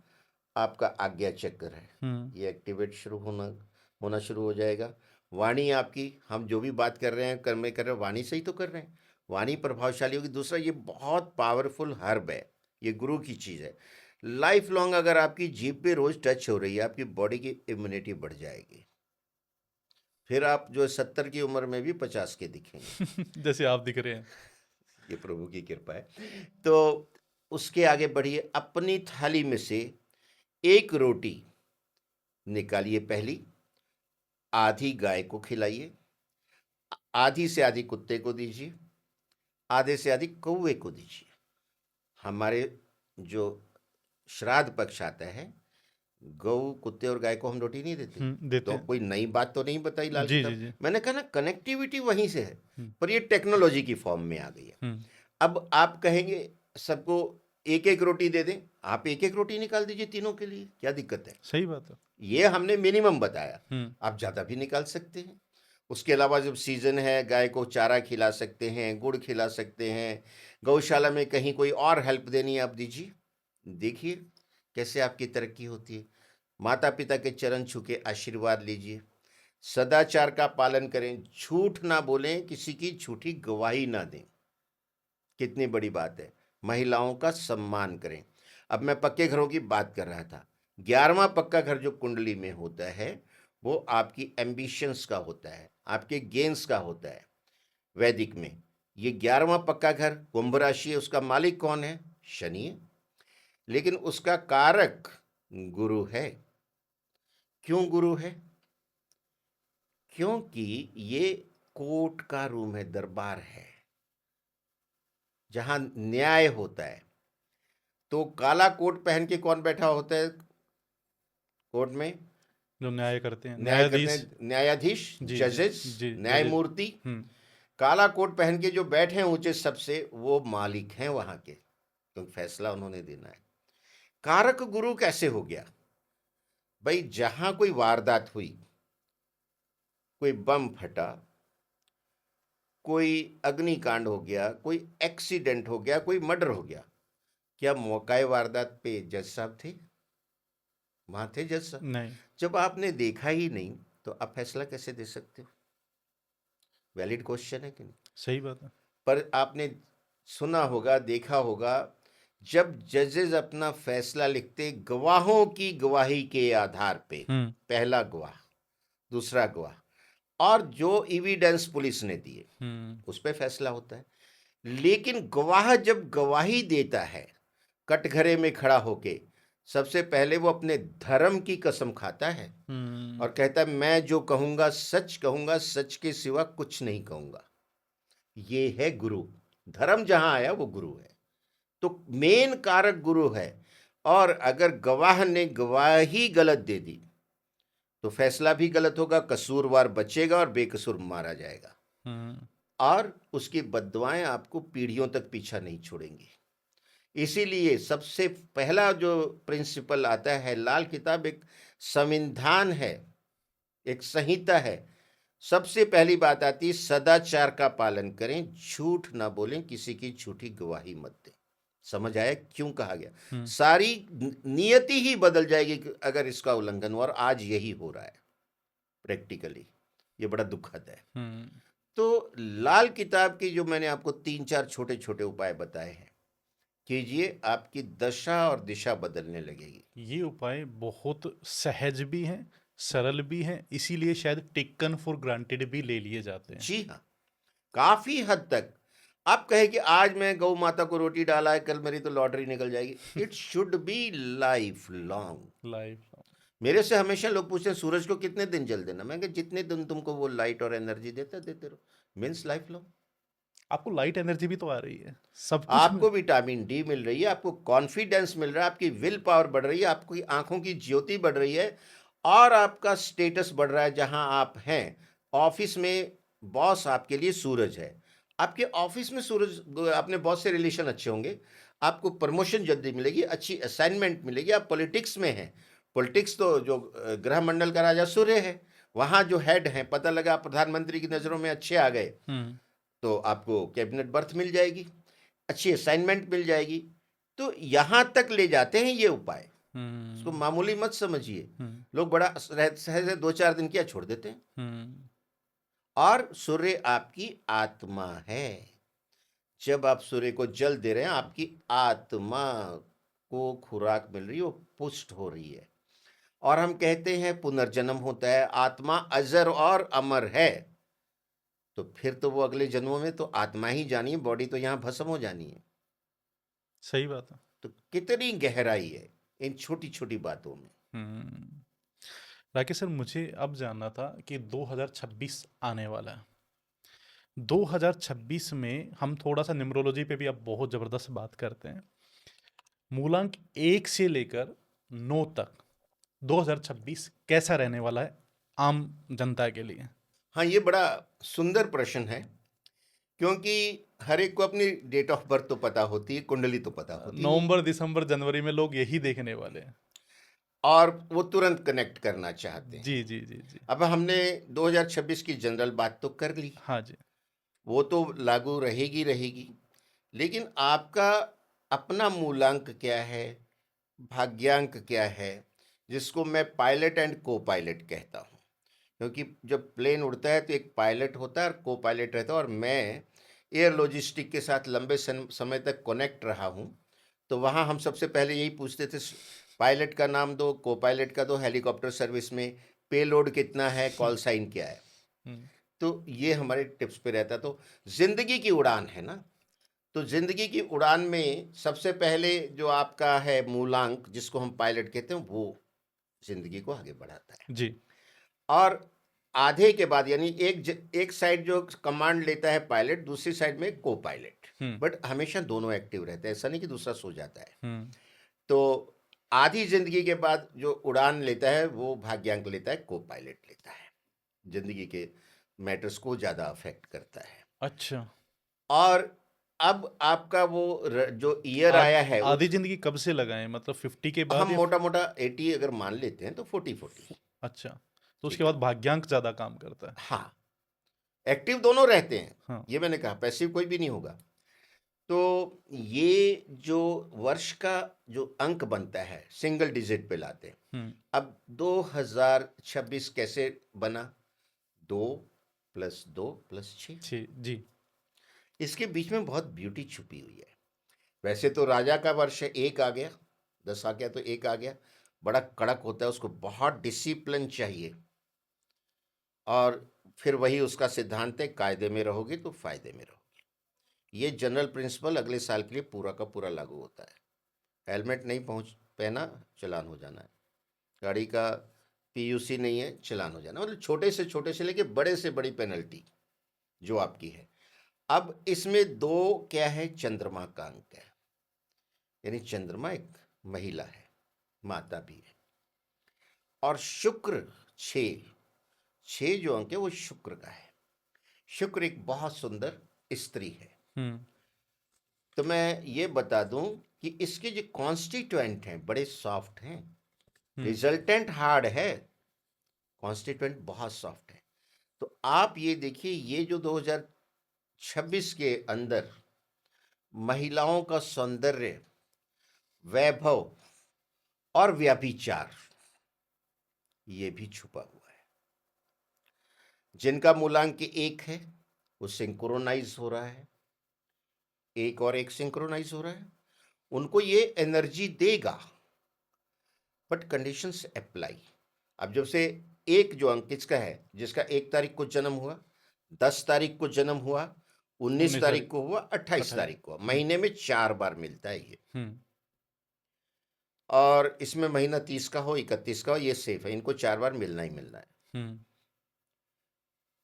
आपका आज्ञा चक्र है, हम्म। ये एक्टिवेट शुरू होना होना शुरू हो जाएगा। वाणी आपकी, हम जो भी बात कर रहे हैं, कर्म कर रहे हैं, वाणी से ही तो कर रहे हैं। वाणी प्रभावशाली होगी। दूसरा, ये बहुत पावरफुल हर्ब है, ये गुरु की चीज़ है। लाइफ लॉन्ग अगर आपकी जीभ पे रोज टच हो रही है, आपकी बॉडी की इम्यूनिटी बढ़ जाएगी। फिर आप जो 70 की उम्र में भी 50 के दिखेंगे। जैसे आप दिख रहे हैं। ये प्रभु की कृपा है। तो उसके आगे बढ़िए, अपनी थाली में से एक रोटी निकालिए, पहली आधी गाय को खिलाइए, आधी से आधी कुत्ते को दीजिए, आधे से आधी कौवे को दीजिए। हमारे जो श्राद्ध पक्ष आता है, गौ, कुत्ते और गाय को हम रोटी नहीं देते। देते तो हैं। कोई नई बात तो नहीं बताई लाल जी जी किताब। जी। मैंने कहा ना, कनेक्टिविटी वहीं से है, हम्म। पर ये टेक्नोलॉजी की फॉर्म में आ गई है। हम्म। अब आप कहेंगे सबको एक एक रोटी दे दें, आप एक एक रोटी निकाल दीजिए तीनों के लिए, क्या दिक्कत है। सही बात है। ये हमने मिनिमम बताया, हम्म। आप ज़्यादा भी निकाल सकते हैं। उसके अलावा जब सीजन है, गाय को चारा खिला सकते हैं, गुड़ खिला सकते हैं। गौशाला में कहीं कोई और हेल्प देनी है, आप दीजिए। देखिए कैसे आपकी तरक्की होती है। माता पिता के चरण छू के आशीर्वाद लीजिए। सदाचार का पालन करें, झूठ ना बोलें, किसी की झूठी गवाही ना दें। कितनी बड़ी बात है। महिलाओं का सम्मान करें। अब मैं पक्के घरों की बात कर रहा था। 11वां पक्का घर जो कुंडली में होता है वो आपकी एम्बिशंस का होता है, आपके गेन्स का होता है। वैदिक में ये 11वां पक्का घर कुंभ राशि है। उसका मालिक कौन है? शनि है। लेकिन उसका कारक गुरु है। क्यों गुरु है? क्योंकि ये कोर्ट का रूम है, दरबार है, जहां न्याय होता है। तो काला कोट पहन के कौन बैठा होता है कोर्ट में? जो न्याय करते हैं, न्याय करते न्यायाधीश। हैं न्यायाधीश, जी जी जजेस, जी, जजेस। न्यायमूर्ति। काला कोट पहन के जो बैठे हैं ऊंचे सबसे, वो मालिक हैं वहां के, क्योंकि फैसला उन्होंने देना है। कारक गुरु कैसे हो गया भाई? जहां कोई वारदात हुई, कोई बम फटा, कोई अग्निकांड हो गया, कोई एक्सीडेंट हो गया, कोई मर्डर हो गया, क्या मौकाए वारदात पे जज साहब थे? वहां थे जज साहब? नहीं, जब आपने देखा ही नहीं तो आप फैसला कैसे दे सकते हो? वैलिड क्वेश्चन है कि नहीं? सही बात है। पर आपने सुना होगा, देखा होगा, जब जजेस अपना फैसला लिखते गवाहों की गवाही के आधार पे, पहला गवाह, दूसरा गवाह, और जो एविडेंस पुलिस ने दिए उस पर फैसला होता है। लेकिन गवाह जब गवाही देता है कटघरे में खड़ा होके, सबसे पहले वो अपने धर्म की कसम खाता है और कहता है मैं जो कहूंगा सच कहूंगा, सच के सिवा कुछ नहीं कहूंगा। ये है गुरु। धर्म जहां आया वो गुरु है। तो मेन कारक गुरु है। और अगर गवाह ने गवाही गलत दे दी तो फैसला भी गलत होगा, कसूरवार बचेगा और बेकसूर मारा जाएगा, और उसकी बद्दुआएं आपको पीढ़ियों तक पीछा नहीं छोड़ेंगी। इसीलिए सबसे पहला जो प्रिंसिपल आता है, लाल किताब एक संविधान है, एक संहिता है। सबसे पहली बात आती है सदाचार का पालन करें, झूठ ना बोलें, किसी की झूठी गवाही मत दें। समझ आया क्यों कहा गया? सारी नियति ही बदल जाएगी अगर इसका उल्लंघन हुआ, और आज यही हो रहा है प्रैक्टिकली। ये बड़ा दुखद है। तो लाल किताब की जो मैंने आपको 3-4 छोटे छोटे उपाय बताए हैं, कीजिए, आपकी दशा और दिशा बदलने लगेगी। ये उपाय बहुत सहज भी हैं, सरल भी हैं, इसीलिए शायद टेकन फॉर ग्रांटेड भी ले लिए जाते हैं। जी हाँ, काफी हद तक। आप कहे कि आज मैं गौ माता को रोटी डाला है, कल मेरी तो लॉटरी निकल जाएगी। It should be life long. मेरे से हमेशा लोग पूछते हैं सूरज को कितने दिन जल देना? मैं कहा जितने दिन तुमको वो लाइट और एनर्जी देते रहो, मीन्स लाइफ लॉन्ग। आपको लाइट एनर्जी भी तो आ रही है, सब कुछ आपको विटामिन डी मिल रही है, आपको कॉन्फिडेंस मिल रहा है, आपकी विल पावर बढ़ रही है, आपकी आंखों की ज्योति बढ़ रही है, और आपका स्टेटस बढ़ रहा है जहां आप हैं। ऑफिस में बॉस आपके लिए सूरज है। आपके ऑफिस में सूरज, अपने बॉस से रिलेशन अच्छे होंगे, आपको प्रमोशन जल्दी मिलेगी, अच्छी असाइनमेंट मिलेगी। आप पॉलिटिक्स में हैं, पॉलिटिक्स तो जो ग्रह मंडल का राजा सूर्य है, वहां जो हेड हैं, पता लगा प्रधानमंत्री की नजरों में अच्छे आ गए तो आपको कैबिनेट बर्थ मिल जाएगी, अच्छी असाइनमेंट मिल जाएगी। तो यहां तक ले जाते हैं ये उपाय। इसको मामूली मत समझिए। लोग बड़ा सहज 2-4 दिन किया छोड़ देते हैं। और सूर्य आपकी आत्मा है। जब आप सूर्य को जल दे रहे हैं, आपकी आत्मा को खुराक मिल रही है, वो पुष्ट हो रही है। और हम कहते हैं पुनर्जन्म होता है, आत्मा अजर और अमर है। तो फिर तो वो अगले जन्मों में तो आत्मा ही जानी है, बॉडी तो यहाँ भस्म हो जानी है। सही बात है। तो कितनी गहराई है इन छोटी छोटी बातों में। राकेश सर, मुझे अब जानना था कि 2026 आने वाला है। 2026 में हम थोड़ा सा न्यूमरोलॉजी पे भी अब बहुत ज़बरदस्त बात करते हैं। मूलांक 1 से लेकर 9 तक 2026 कैसा रहने वाला है आम जनता के लिए? हाँ, ये बड़ा सुंदर प्रश्न है, क्योंकि हर एक को अपनी डेट ऑफ बर्थ तो पता होती है, कुंडली तो पता होती है, नवंबर, दिसंबर, जनवरी में लोग यही देखने वाले हैं और वो तुरंत कनेक्ट करना चाहते हैं। जी जी जी जी। अब हमने 2026 की जनरल बात तो कर ली, हाँ जी। वो तो लागू रहेगी रहेगी। लेकिन आपका अपना मूलांक क्या है, भाग्यांक क्या है, जिसको मैं पायलट एंड को पायलट कहता हूँ। क्योंकि जब प्लेन उड़ता है तो एक पायलट होता है और को पायलट रहता है, और मैं एयर लॉजिस्टिक के साथ लंबे समय तक कनेक्ट रहा हूँ। तो वहाँ हम सबसे पहले यही पूछते थे, पायलट का नाम दो, को पायलट का दो, हेलीकॉप्टर सर्विस में पेलोड कितना है, कॉल साइन क्या है। तो ये हमारे टिप्स पे रहता। तो जिंदगी की उड़ान है ना, तो जिंदगी की उड़ान में सबसे पहले जो आपका है मूलांक, जिसको हम पायलट कहते हैं, वो जिंदगी को आगे बढ़ाता है जी। और आधे के बाद, यानी एक साइड जो कमांड लेता है पायलट, दूसरी साइड में को पायलट, बट हमेशा दोनों एक्टिव रहते हैं। ऐसा नहीं कि दूसरा सो जाता है। तो आधी जिंदगी के बाद जो उड़ान लेता है वो भाग्यांक लेता है, को पायलट लेता है। जिंदगी के मैटर्स को ज़्यादा अफेक्ट करता है। अच्छा। और अब आपका वो जो ईयर आध आया है आधी उस ज़िंदगी कब से लगाएँ? मतलब 50 के हम बाद या मोटा मोटा 80 अगर मान लेते हैं तो 40-40। अच्छा, तो उसके ठीक है। बाद भाग्यांक ज़्यादा काम करता है। हाँ, एक्टिव दोनों रहते हैं, हाँ। ये मैंने कहा, पैसिव कोई भी नहीं होगा। तो ये जो वर्ष का जो अंक बनता है सिंगल डिजिट पे लाते हैं। हुँ, अब 2026 कैसे बना? 2 + 2 + 6। 6 जी। इसके बीच में बहुत ब्यूटी छुपी हुई है। वैसे तो राजा का वर्ष है, 1 आ गया, 10 आ गया तो 1 आ गया। बड़ा कड़क होता है, उसको बहुत डिसिप्लिन चाहिए। और फिर वही उसका सिद्धांत है, कायदे में रहोगे तो फायदे में रहोगे। ये जनरल प्रिंसिपल अगले साल के लिए पूरा का पूरा लागू होता है। हेलमेट नहीं पहना, चलान हो जाना है। गाड़ी का पीयूसी नहीं है, चलान हो जाना। मतलब छोटे से लेके बड़े से बड़ी पेनल्टी जो आपकी है। अब इसमें 2 क्या है, चंद्रमा का अंक है, यानी चंद्रमा एक महिला है, माता भी है। और शुक्र 6 जो अंक है वो शुक्र का है। शुक्र एक बहुत सुंदर स्त्री है। हुँ, तो मैं ये बता दूं कि इसके जो कॉन्स्टिट्यूएंट हैं बड़े सॉफ्ट हैं। हुँ, रिजल्टेंट हार्ड है, कॉन्स्टिट्यूएंट बहुत सॉफ्ट है। तो आप ये देखिए, ये जो 2026 के अंदर महिलाओं का सौंदर्य, वैभव और व्यभिचार, ये भी छुपा हुआ है। जिनका मूलांक 1 है वो सिंक्रोनाइज हो रहा है, 1 और 1 सिंक्रोनाइज हो रहा है, उनको ये एनर्जी देगा। But conditions apply. अब जब से 1 जो अंक किसका है, जिसका 1 तारीख को जन्म हुआ, 10 तारीख को जन्म हुआ, 19 19 तारीख तारीख, को हुआ, 28 28 तारीख को हुआ, हुँ, महीने में 4 बार मिलता है ये। हुँ, और इसमें महीना 30 का हो, 31 का हो, ये सेफ है, इनको 4 बार मिलना ही मिलना है। हुँ,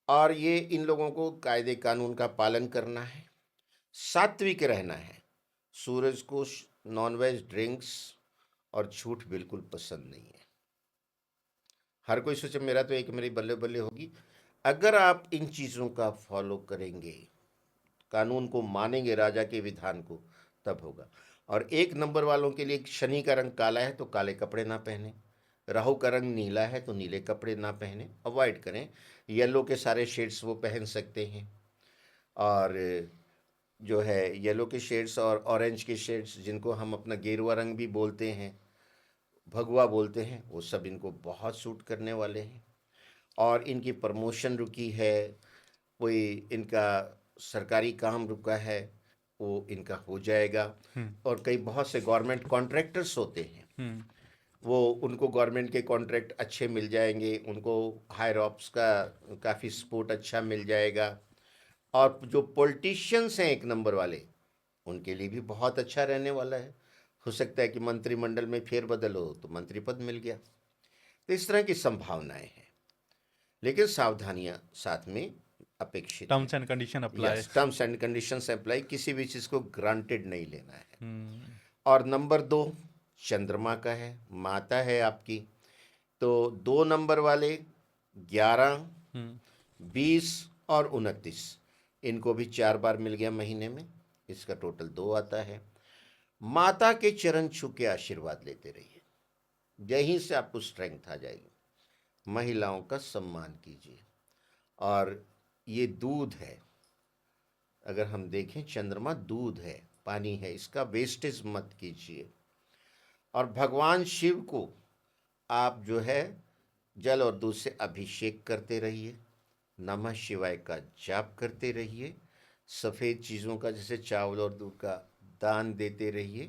और ये इन लोगों को कायदे कानून का पालन करना है, सात्विक रहना है। सूरज को नॉनवेज ड्रिंक्स और झूठ बिल्कुल पसंद नहीं है। हर कोई सोचे मेरा तो एक मेरी बल्ले बल्ले होगी। अगर आप इन चीज़ों का फॉलो करेंगे, कानून को मानेंगे, राजा के विधान को, तब होगा। और 1 नंबर वालों के लिए शनि का रंग काला है तो काले कपड़े ना पहने, राहु का रंग नीला है तो नीले कपड़े ना पहने, अवॉइड करें। येलो के सारे शेड्स वो पहन सकते हैं। और जो है येलो के शेड्स और ऑरेंज के शेड्स, जिनको हम अपना गेरुआ रंग भी बोलते हैं, भगवा बोलते हैं, वो सब इनको बहुत सूट करने वाले हैं। और इनकी प्रमोशन रुकी है, कोई इनका सरकारी काम रुका है, वो इनका हो जाएगा। हुँ, और कई बहुत से गवर्नमेंट कॉन्ट्रैक्टर्स होते हैं, हुँ, वो उनको गवर्नमेंट के कॉन्ट्रैक्ट अच्छे मिल जाएंगे, उनको हायर ऑप्स का काफ़ी सपोर्ट अच्छा मिल जाएगा। और जो पॉलिटिशियंस हैं 1 नंबर वाले, उनके लिए भी बहुत अच्छा रहने वाला है। हो सकता है कि मंत्रिमंडल में फेरबदल हो तो मंत्री पद मिल गया। तो इस तरह की संभावनाएं हैं, लेकिन सावधानियां साथ में अपेक्षित हैं। Terms and condition apply. Yes, terms and conditions apply, किसी भी चीज़ को ग्रांटेड नहीं लेना है। हुँ, और नंबर 2 चंद्रमा का है, माता है आपकी। तो 2 नंबर वाले 11, हुँ, 20 और 29, इनको भी 4 बार मिल गया महीने में, इसका टोटल 2 आता है। माता के चरण छू के आशीर्वाद लेते रहिए, यहीं से आपको स्ट्रेंथ आ जाएगी। महिलाओं का सम्मान कीजिए। और ये दूध है, अगर हम देखें चंद्रमा दूध है, पानी है, इसका वेस्टेज मत कीजिए। और भगवान शिव को आप जो है जल और दूध से अभिषेक करते रहिए, नमः शिवाय का जाप करते रहिए, सफ़ेद चीज़ों का जैसे चावल और दूध का दान देते रहिए।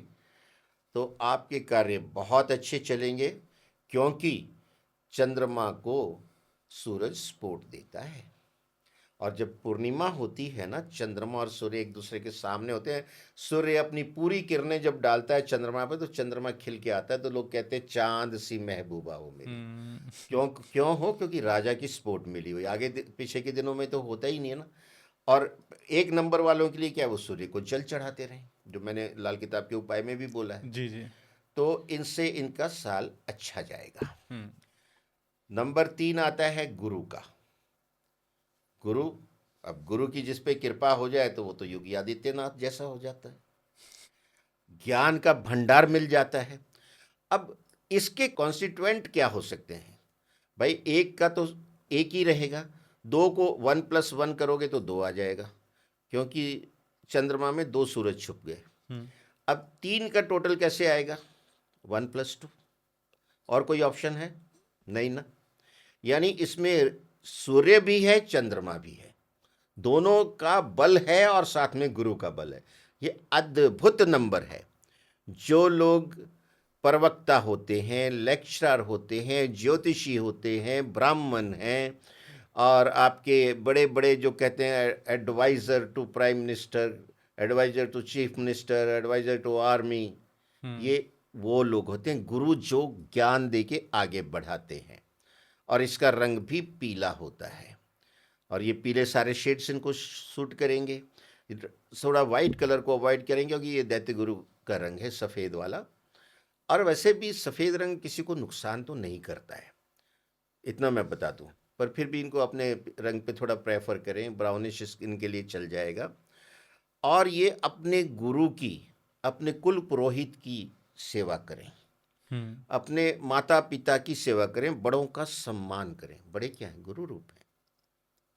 तो आपके कार्य बहुत अच्छे चलेंगे, क्योंकि चंद्रमा को सूरज सपोर्ट देता है। और जब पूर्णिमा होती है ना, चंद्रमा और सूर्य एक दूसरे के सामने होते हैं, सूर्य अपनी पूरी किरणें जब डालता है चंद्रमा पे तो चंद्रमा खिल के आता है, तो लोग कहते हैं चांद सी महबूबा हो मेरी। हुँ, क्यों क्यों हो? क्योंकि राजा की सपोर्ट मिली हुई। आगे पीछे के दिनों में तो होता ही नहीं है ना। और 1 नंबर वालों के लिए क्या है, वो सूर्य को जल चढ़ाते रहें, जो मैंने लाल किताब के उपाय में भी बोला है। जी, जी। तो इनसे इनका साल अच्छा जाएगा। हम्म। नंबर 3 आता है गुरु का। गुरु, अब गुरु की जिस पे कृपा हो जाए तो वो तो योगी आदित्यनाथ जैसा हो जाता है, ज्ञान का भंडार मिल जाता है। अब इसके कॉन्स्टिट्यूएंट क्या हो सकते हैं भाई? एक का तो एक ही रहेगा, दो को 1+1 करोगे तो 2 आ जाएगा, क्योंकि चंद्रमा में 2 सूरज छुप गए। हम्म। अब 3 का टोटल कैसे आएगा? 1+2। और कोई ऑप्शन है? नहीं ना। यानी इसमें सूर्य भी है, चंद्रमा भी है, दोनों का बल है और साथ में गुरु का बल है। ये अद्भुत नंबर है। जो लोग प्रवक्ता होते हैं, लेक्चरर होते हैं, ज्योतिषी होते हैं, ब्राह्मण हैं, और आपके बड़े बड़े जो कहते हैं adviser to prime minister, adviser to chief minister, adviser to army, ये वो लोग होते हैं गुरु जो ज्ञान दे के आगे बढ़ाते हैं। और इसका रंग भी पीला होता है, और ये पीले सारे शेड्स इनको सूट करेंगे। थोड़ा वाइट कलर को अवॉइड करेंगे क्योंकि ये दैत्य गुरु का रंग है, सफ़ेद वाला। और वैसे भी सफ़ेद रंग किसी को नुकसान तो नहीं करता है, इतना मैं बता दूं, पर फिर भी इनको अपने रंग पे थोड़ा प्रेफर करें, ब्राउनिश इनके लिए चल जाएगा। और ये अपने गुरु की, अपने कुल पुरोहित की सेवा करें, अपने माता पिता की सेवा करें, बड़ों का सम्मान करें। बड़े क्या हैं? गुरु रूप है,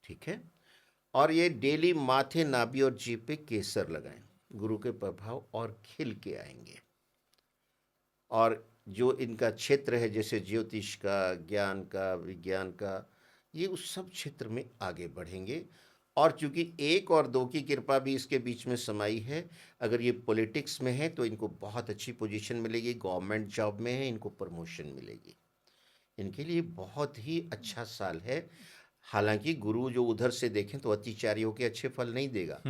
ठीक है। और ये डेली माथे, नाभि और जीभ पे केसर लगाएं, गुरु के प्रभाव और खिल के आएंगे। और जो इनका क्षेत्र है, जैसे ज्योतिष का, ज्ञान का, विज्ञान का, ये उस सब क्षेत्र में आगे बढ़ेंगे। और चूंकि 1 और 2 की कृपा भी इसके बीच में समाई है, अगर ये पॉलिटिक्स में है तो इनको बहुत अच्छी पोजीशन मिलेगी, गवर्नमेंट जॉब में है इनको प्रमोशन मिलेगी। इनके लिए बहुत ही अच्छा साल है। हालांकि गुरु जो उधर से देखें तो अतिचारियों के अच्छे फल नहीं देगा,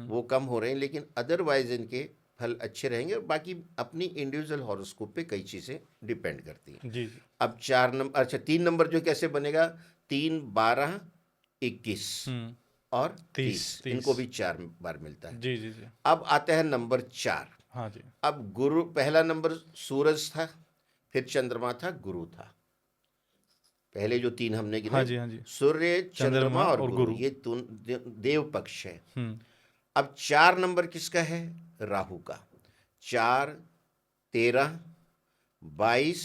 वो कम हो रहे हैं, लेकिन अदरवाइज इनके फल अच्छे रहेंगे। और बाकी अपनी इंडिविजुअल हॉरोस्कोप पे कई चीज़ें डिपेंड करती हैं। जी जी। अब 4 नंबर, अच्छा 3 नंबर जो कैसे बनेगा? 3, 12, 21 और 30, 30 इनको 30। भी 4 बार मिलता है। जी जी जी। अब आता है नंबर 4। हाँ जी। अब गुरु, पहला नंबर सूरज था, फिर चंद्रमा था, गुरु था। पहले जो 3 हमने हाँ गिने, जी। हाँ जी। सूर्य, चंद्रमा चंद्रमा और और गुरु, गुरु। ये देव पक्ष है। हम्म। अब 4 नंबर किसका है? राहु का। 4, 13, 22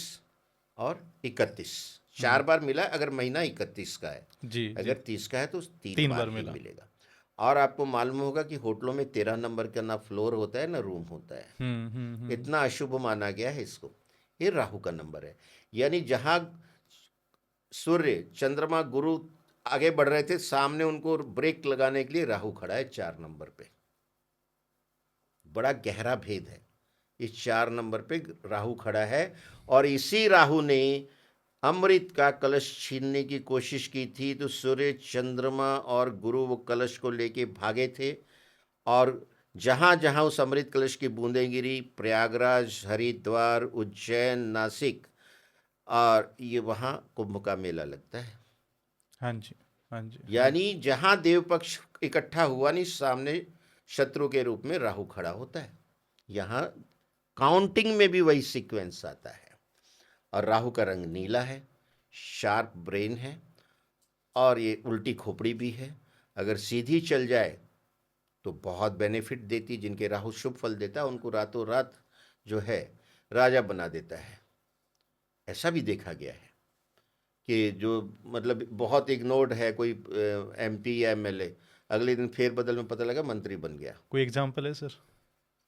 और 31, 4 बार मिला। अगर महीना 31 का है, जी जी। अगर 30 का है तो 3 3 बार बार ही मिला। मिलेगा। और आपको मालूम होगा कि होटलों में 13 नंबर का ना फ्लोर होता है ना रूम होता है, इतना अशुभ माना गया है इसको। ये राहु का नंबर है। यानी जहां सूर्य, चंद्रमा, गुरु आगे बढ़ रहे थे, सामने उनको ब्रेक लगाने के लिए राहु खड़ा है 4 नंबर पे। बड़ा गहरा भेद है। इस 4 नंबर पे राहु खड़ा है, और इसी राहु ने अमृत का कलश छीनने की कोशिश की थी, तो सूर्य, चंद्रमा और गुरु वो कलश को लेके भागे थे। और जहां जहां उस अमृत कलश की बूंदें गिरी, प्रयागराज, हरिद्वार, उज्जैन, नासिक, और ये वहां कुंभ का मेला लगता है। हाँ जी। हाँ जी। हाँ जी। यानी जहां देव पक्ष इकट्ठा हुआ नहीं, सामने शत्रु के रूप में राहु खड़ा होता है। यहाँ काउंटिंग में भी वही सीक्वेंस आता है। और राहु का रंग नीला है, शार्प ब्रेन है, और ये उल्टी खोपड़ी भी है। अगर सीधी चल जाए तो बहुत बेनिफिट देती। जिनके राहु शुभ फल देता है उनको रातों रात जो है राजा बना देता है। ऐसा भी देखा गया है कि जो मतलब बहुत इग्नोर्ड है कोई MP या MLA, अगले दिन फेरबदल में पता लगा मंत्री बन गया। कोई एग्जांपल है सर?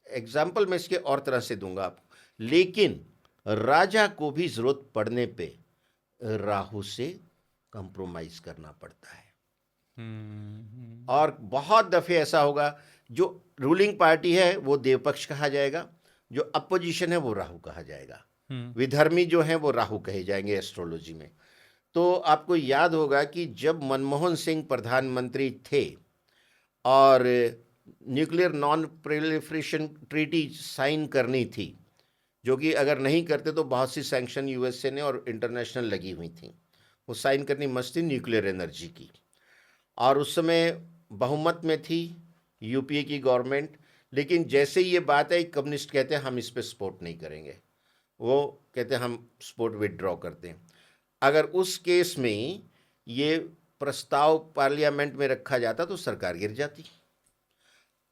एग्जाम्पल मैं इसके और तरह से दूंगा आपको, लेकिन राजा को भी जरूरत पड़ने पे राहु से कंप्रोमाइज करना पड़ता है। और बहुत दफे ऐसा होगा, जो रूलिंग पार्टी है वो देवपक्ष कहा जाएगा, जो अपोजिशन है वो राहु कहा जाएगा, विधर्मी जो हैं वो राहु कहे जाएंगे एस्ट्रोलॉजी में। तो आपको याद होगा कि जब मनमोहन सिंह प्रधानमंत्री थे और nuclear non proliferation treaty sign करनी थी, जो कि अगर नहीं करते तो बहुत सी सैंक्शन USA ने और इंटरनेशनल लगी हुई थी, वो साइन करनी मस्त थी न्यूक्लियर एनर्जी की। और उस समय बहुमत में थी UPA की गवर्नमेंट, लेकिन जैसे ही ये बात आई, कम्युनिस्ट कहते हैं हम इस पर सपोर्ट नहीं करेंगे। वो कहते हैं हम सपोर्ट विथड्रॉ करते हैं। अगर उस केस में ये प्रस्ताव पार्लियामेंट में रखा जाता तो सरकार गिर जाती।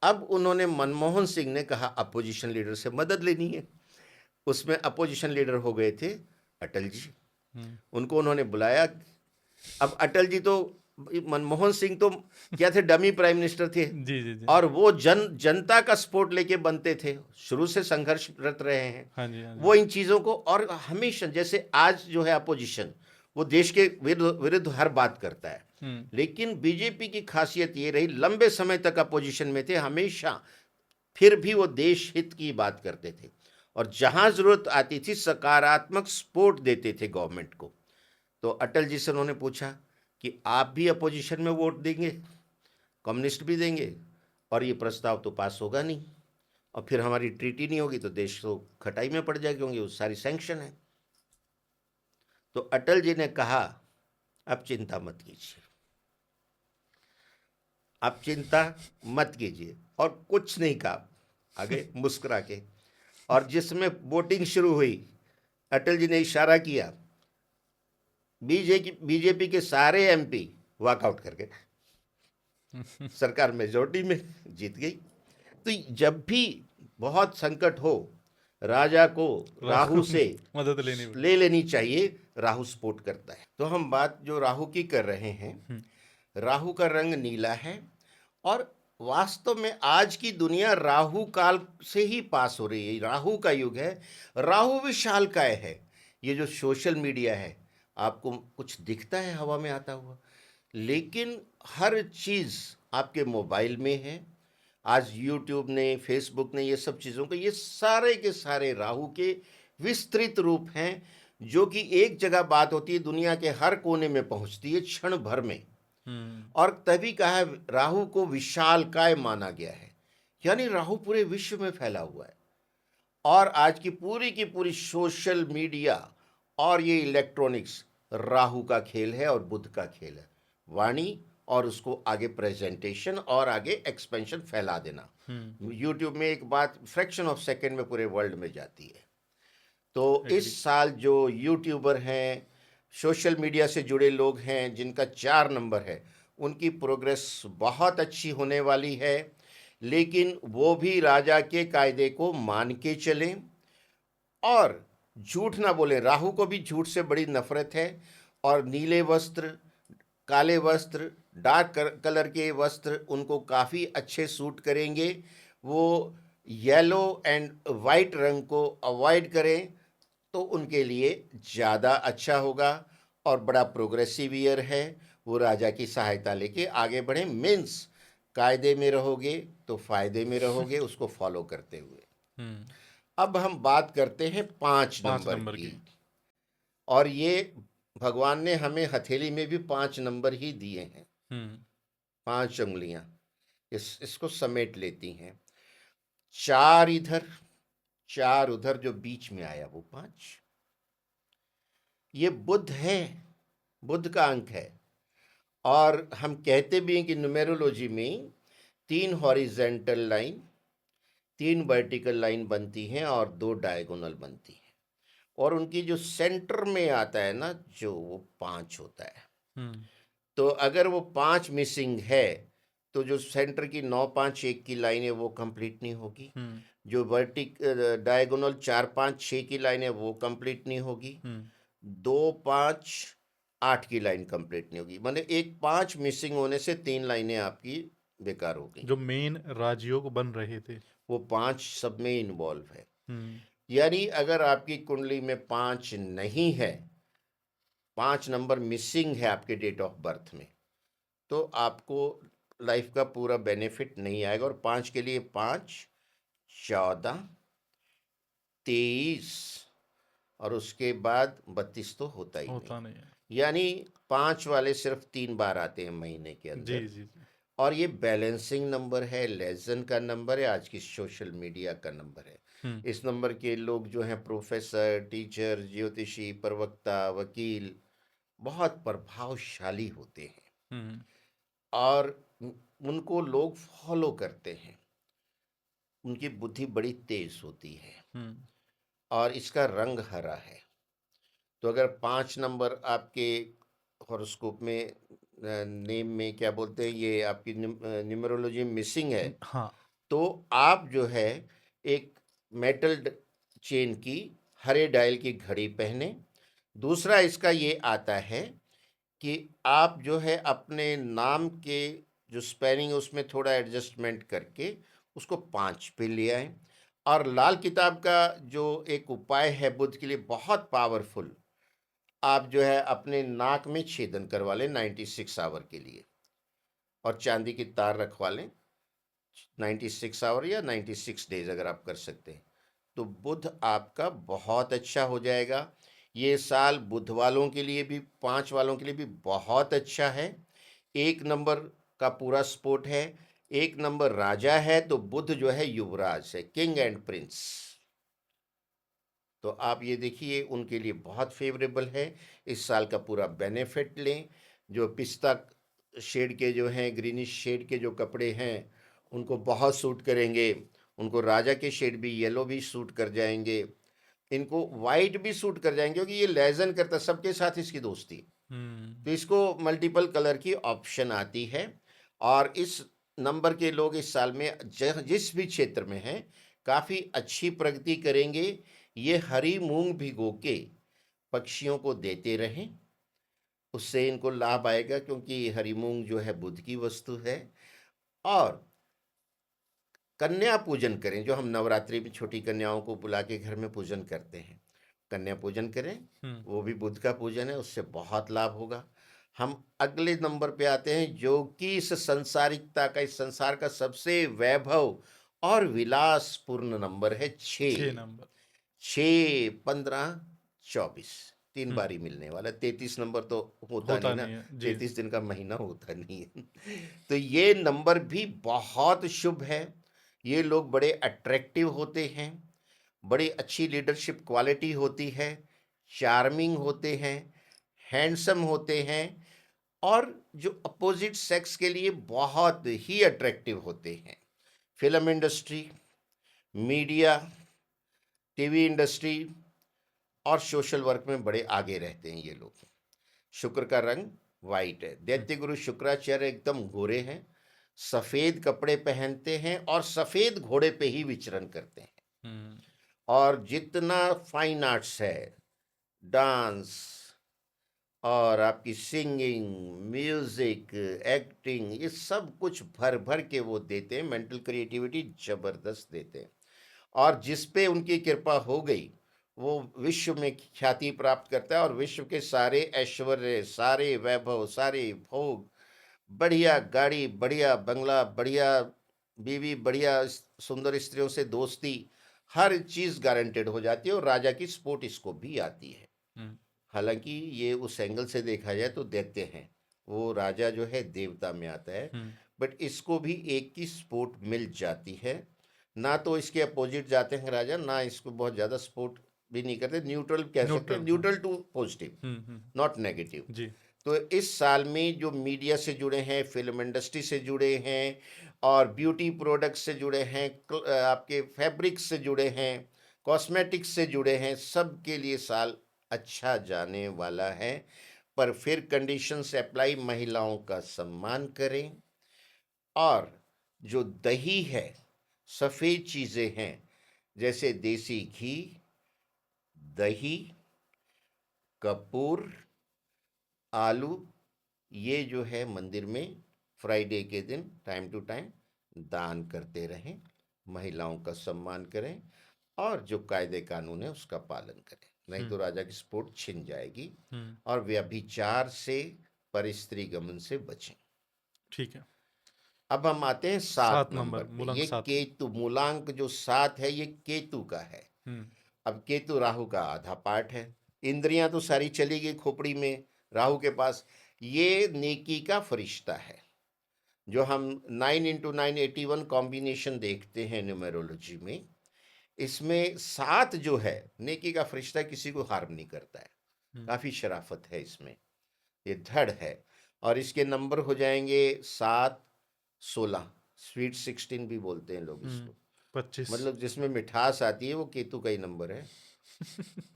अब उन्होंने, मनमोहन सिंह ने कहा अपोजिशन लीडर से मदद लेनी है। उसमें अपोजिशन लीडर हो गए थे अटल जी। उनको उन्होंने बुलाया। अब अटल जी तो, मनमोहन सिंह तो क्या थे, डमी प्राइम मिनिस्टर थे। जी जी जी। और वो जनता का सपोर्ट लेके बनते थे, शुरू से संघर्षरत रहे हैं। हाँ जी हाँ वो जी। इन चीज़ों को, और हमेशा जैसे आज जो है अपोजिशन, वो देश के विरुद्ध हर बात करता है। लेकिन बीजेपी की खासियत ये रही, लंबे समय तक अपोजिशन में थे हमेशा, फिर भी वो देश हित की बात करते थे और जहां जरूरत आती थी सकारात्मक सपोर्ट देते थे गवर्नमेंट को। तो अटल जी से उन्होंने पूछा कि आप भी अपोजिशन में वोट देंगे, कम्युनिस्ट भी देंगे, और ये प्रस्ताव तो पास होगा नहीं, और फिर हमारी ट्रीटी नहीं होगी तो देश तो खटाई में पड़ जाएगा, क्योंकि वो सारी सैंक्शन है। तो अटल जी ने कहा अब चिंता मत कीजिए, आप चिंता मत कीजिए, और कुछ नहीं कहा, आगे मुस्कुरा के। और जिसमें वोटिंग शुरू हुई, अटल जी ने इशारा किया, बीजेपी के सारे एमपी वॉकआउट कर गए, सरकार मेजोरिटी में जीत गई। तो जब भी बहुत संकट हो, राजा को राहु से मदद लेनी पड़ी। ले लेनी चाहिए, राहु सपोर्ट करता है। तो हम बात जो राहु की कर रहे हैं, राहु का रंग नीला है, और वास्तव में आज की दुनिया राहु काल से ही पास हो रही है, राहु का युग है, राहु विशालकाय है। ये जो सोशल मीडिया है, आपको कुछ दिखता है हवा में आता हुआ, लेकिन हर चीज़ आपके मोबाइल में है। आज यूट्यूब ने, फेसबुक ने, ये सब चीज़ों को, ये सारे के सारे राहु के विस्तृत रूप हैं, जो कि एक जगह बात होती है दुनिया के हर कोने में पहुंचती है क्षण भर में। और तभी कहा है, राहु को विशालकाय माना गया है, यानी राहु पूरे विश्व में फैला हुआ है। और आज की पूरी सोशल मीडिया और ये इलेक्ट्रॉनिक्स राहु का खेल है और बुध का खेल है। वाणी और उसको आगे प्रेजेंटेशन और आगे एक्सपेंशन फैला देना। यूट्यूब में एक बात फ्रैक्शन ऑफ सेकंड में पूरे वर्ल्ड में जाती है। तो इस साल जो यूट्यूबर हैं, सोशल मीडिया से जुड़े लोग हैं, जिनका 4 नंबर है, उनकी प्रोग्रेस बहुत अच्छी होने वाली है। लेकिन वो भी राजा के कायदे को मान के चलें और झूठ ना बोलें। राहु को भी झूठ से बड़ी नफरत है, और नीले वस्त्र, काले वस्त्र, डार्क कलर के वस्त्र उनको काफ़ी अच्छे सूट करेंगे। वो येलो एंड वाइट रंग को अवॉइड करें तो उनके लिए ज़्यादा अच्छा होगा। और बड़ा प्रोग्रेसिव ईयर है, वो राजा की सहायता लेके आगे बढ़ें। मीन्स कायदे में रहोगे तो फायदे में रहोगे, उसको फॉलो करते हुए। अब हम बात करते हैं 5 नंबर नंबर की। की। और ये भगवान ने हमें हथेली में भी 5 नंबर ही दिए हैं, 5 उंगलियां इसको समेट लेती हैं। 4 इधर, 4 उधर, जो बीच में आया वो 5। ये बुध है, बुध का अंक है। और हम कहते भी हैं कि न्यूमेरोलॉजी में 3 हॉरिजेंटल लाइन, 3 वर्टिकल लाइन बनती हैं और 2 डायगोनल बनती हैं, और उनकी जो सेंटर में आता है ना, जो वो 5 होता है। तो अगर वो 5 मिसिंग है तो जो सेंटर की 9-5-1 की लाइन है वो कंप्लीट नहीं होगी। जो डायगोनल 4-5-6 की लाइन है वो कंप्लीट नहीं होगी। 2-5-8 की लाइन कंप्लीट नहीं होगी। मतलब एक 5 मिसिंग होने से 3 लाइनें आपकी बेकार हो गई। जो मेन राजयोग बन रहे थे, वो 5 सब में इन्वॉल्व है। यानी अगर आपकी कुंडली में 5 नहीं है, 5 नंबर मिसिंग है आपके डेट ऑफ बर्थ में, तो आपको लाइफ का पूरा बेनिफिट नहीं आएगा। और 5 के लिए 5, 14, 23 और उसके बाद 32 तो होता ही नहीं है। यानी 5 वाले सिर्फ 3 बार आते हैं महीने के जी अंदर। जी। और ये बैलेंसिंग नंबर है, लेजन का नंबर है, आज की सोशल मीडिया का नंबर है। इस नंबर के लोग जो हैं प्रोफेसर, टीचर, ज्योतिषी, प्रवक्ता, वकील, बहुत प्रभावशाली होते हैं और उनको लोग फॉलो करते हैं। उनकी बुद्धि बड़ी तेज होती है। और इसका रंग हरा है। तो अगर 5 नंबर आपके हॉरोस्कोप में नेम में क्या बोलते हैं, ये आपकी न्यूमरोलॉजी मिसिंग है, हाँ। तो आप जो है एक मेटल चेन की हरे डायल की घड़ी पहने। दूसरा इसका ये आता है कि आप जो है अपने नाम के जो स्पेलिंग है उसमें थोड़ा एडजस्टमेंट करके उसको 5 पे ले आए। और लाल किताब का जो एक उपाय है बुध के लिए बहुत पावरफुल, आप जो है अपने नाक में छेदन करवा लें 96 आवर के लिए, और चांदी की तार रखवा लें 96 आवर या 96 डेज अगर आप कर सकते हैं, तो बुध आपका बहुत अच्छा हो जाएगा। ये साल बुध वालों के लिए भी, 5 वालों के लिए भी बहुत अच्छा है। 1 नंबर का पूरा सपोर्ट है, 1 नंबर राजा है, तो बुध जो है युवराज है, किंग एंड प्रिंस। तो आप ये देखिए उनके लिए बहुत फेवरेबल है। इस साल का पूरा बेनिफिट लें। जो पिस्ता शेड के जो हैं, ग्रीनिश शेड के जो कपड़े हैं, उनको बहुत सूट करेंगे। उनको राजा के शेड भी, येलो भी सूट कर जाएंगे। इनको वाइट भी सूट कर जाएंगे क्योंकि ये लेजन करता है, सबके साथ इसकी दोस्ती। तो इसको मल्टीपल कलर की ऑप्शन आती है। और इस नंबर के लोग इस साल में जिस भी क्षेत्र में हैं काफ़ी अच्छी प्रगति करेंगे। ये हरी मूंग भिगो के पक्षियों को देते रहें, उससे इनको लाभ आएगा, क्योंकि हरी मूंग जो है बुध की वस्तु है। और कन्या पूजन करें, जो हम नवरात्रि में छोटी कन्याओं को बुला के घर में पूजन करते हैं, कन्या पूजन करें, वो भी बुध का पूजन है, उससे बहुत लाभ होगा। हम अगले नंबर पे आते हैं, जो कि इस संसारिकता का, इस संसार का सबसे वैभव और विलासपूर्ण नंबर है 6 6। नंबर। 6, 15, 24 3 हुँ, बारी मिलने वाला। 33 नंबर तो होता होता नहीं ना, नहीं है। जी। 33 दिन का महीना होता नहीं है। तो ये नंबर भी बहुत शुभ है। ये लोग बड़े अट्रैक्टिव होते हैं, बड़ी अच्छी लीडरशिप क्वालिटी होती है, चार्मिंग होते हैं, हैंडसम होते हैं, और जो अपोजिट सेक्स के लिए बहुत ही अट्रैक्टिव होते हैं। Film industry, media, TV industry और सोशल वर्क में बड़े आगे रहते हैं ये लोग। शुक्र का रंग वाइट है। दैत्य गुरु शुक्राचार्य एकदम गोरे हैं, सफेद कपड़े पहनते हैं और सफेद घोड़े पे ही विचरण करते हैं। हुँ, और जितना फाइन आर्ट्स है, डांस और आपकी सिंगिंग, म्यूजिक, एक्टिंग, ये सब कुछ भर भर के वो देते हैं। मेंटल क्रिएटिविटी जबरदस्त देते हैं। और जिस पे उनकी कृपा हो गई वो विश्व में ख्याति प्राप्त करता है, और विश्व के सारे ऐश्वर्य, सारे वैभव, सारे भोग, बढ़िया गाड़ी, बढ़िया बंगला, बढ़िया बीवी, बढ़िया सुंदर स्त्रियों से दोस्ती, हर चीज़ गारंटेड हो जाती है। और राजा की सपोर्ट इसको भी आती है। हुँ, हालांकि ये उस एंगल से देखा जाए तो दैत्य हैं, वो राजा जो है देवता में आता है, हुँ। बट इसको भी एक की सपोर्ट मिल जाती है। ना तो इसके अपोजिट जाते हैं राजा, ना इसको बहुत ज़्यादा सपोर्ट भी नहीं करते, न्यूट्रल कह सकते हैं, न्यूट्रल, हाँ। न्यूट्रल टू पॉजिटिव, हुँ, हुँ। Not negative. जी। तो इस साल में जो मीडिया से जुड़े हैं, फिल्म इंडस्ट्री से जुड़े हैं, और ब्यूटी प्रोडक्ट से जुड़े हैं, आपके फैब्रिक्स से जुड़े हैं, कॉस्मेटिक्स से जुड़े हैं, सब के लिए साल अच्छा जाने वाला है। पर फिर कंडीशंस अप्लाई, महिलाओं का सम्मान करें। और जो दही है, सफ़ेद चीज़ें हैं, जैसे देसी घी, दही, कपूर, आलू, ये जो है मंदिर में फ्राइडे के दिन टाइम टू टाइम दान करते रहें। महिलाओं का सम्मान करें और जो कायदे कानून है उसका पालन करें, नहीं हुँ, तो राजा की सपोर्ट छिन जाएगी। हुँ। और व्यभिचार से, परस्त्री गमन से बचें। ठीक है। अब हम आते हैं 7 7 नंबर नंबर, पे। मूलांक ये 7 पे। केतु, मूलांक जो 7 है ये केतु का है। हुँ, अब केतु राहु का आधा पार्ट है। इंद्रियां तो सारी चली गई खोपड़ी में, राहु के पास। ये नेकी का फरिश्ता है। जो हम 9 × 9 = 81 कॉम्बिनेशन देखते हैं न्यूमेरोलॉजी में, इसमें 7 जो है नेकी का फरिश्ता, किसी को हार्म नहीं करता है। हुँ, काफ़ी शराफत है इसमें, ये धड़ है। और इसके नंबर हो जाएंगे 7, 16, स्वीट 16 भी बोलते हैं लोग हुँ। इसको। 25। मतलब जिसमें मिठास आती है वो केतु का ही नंबर है।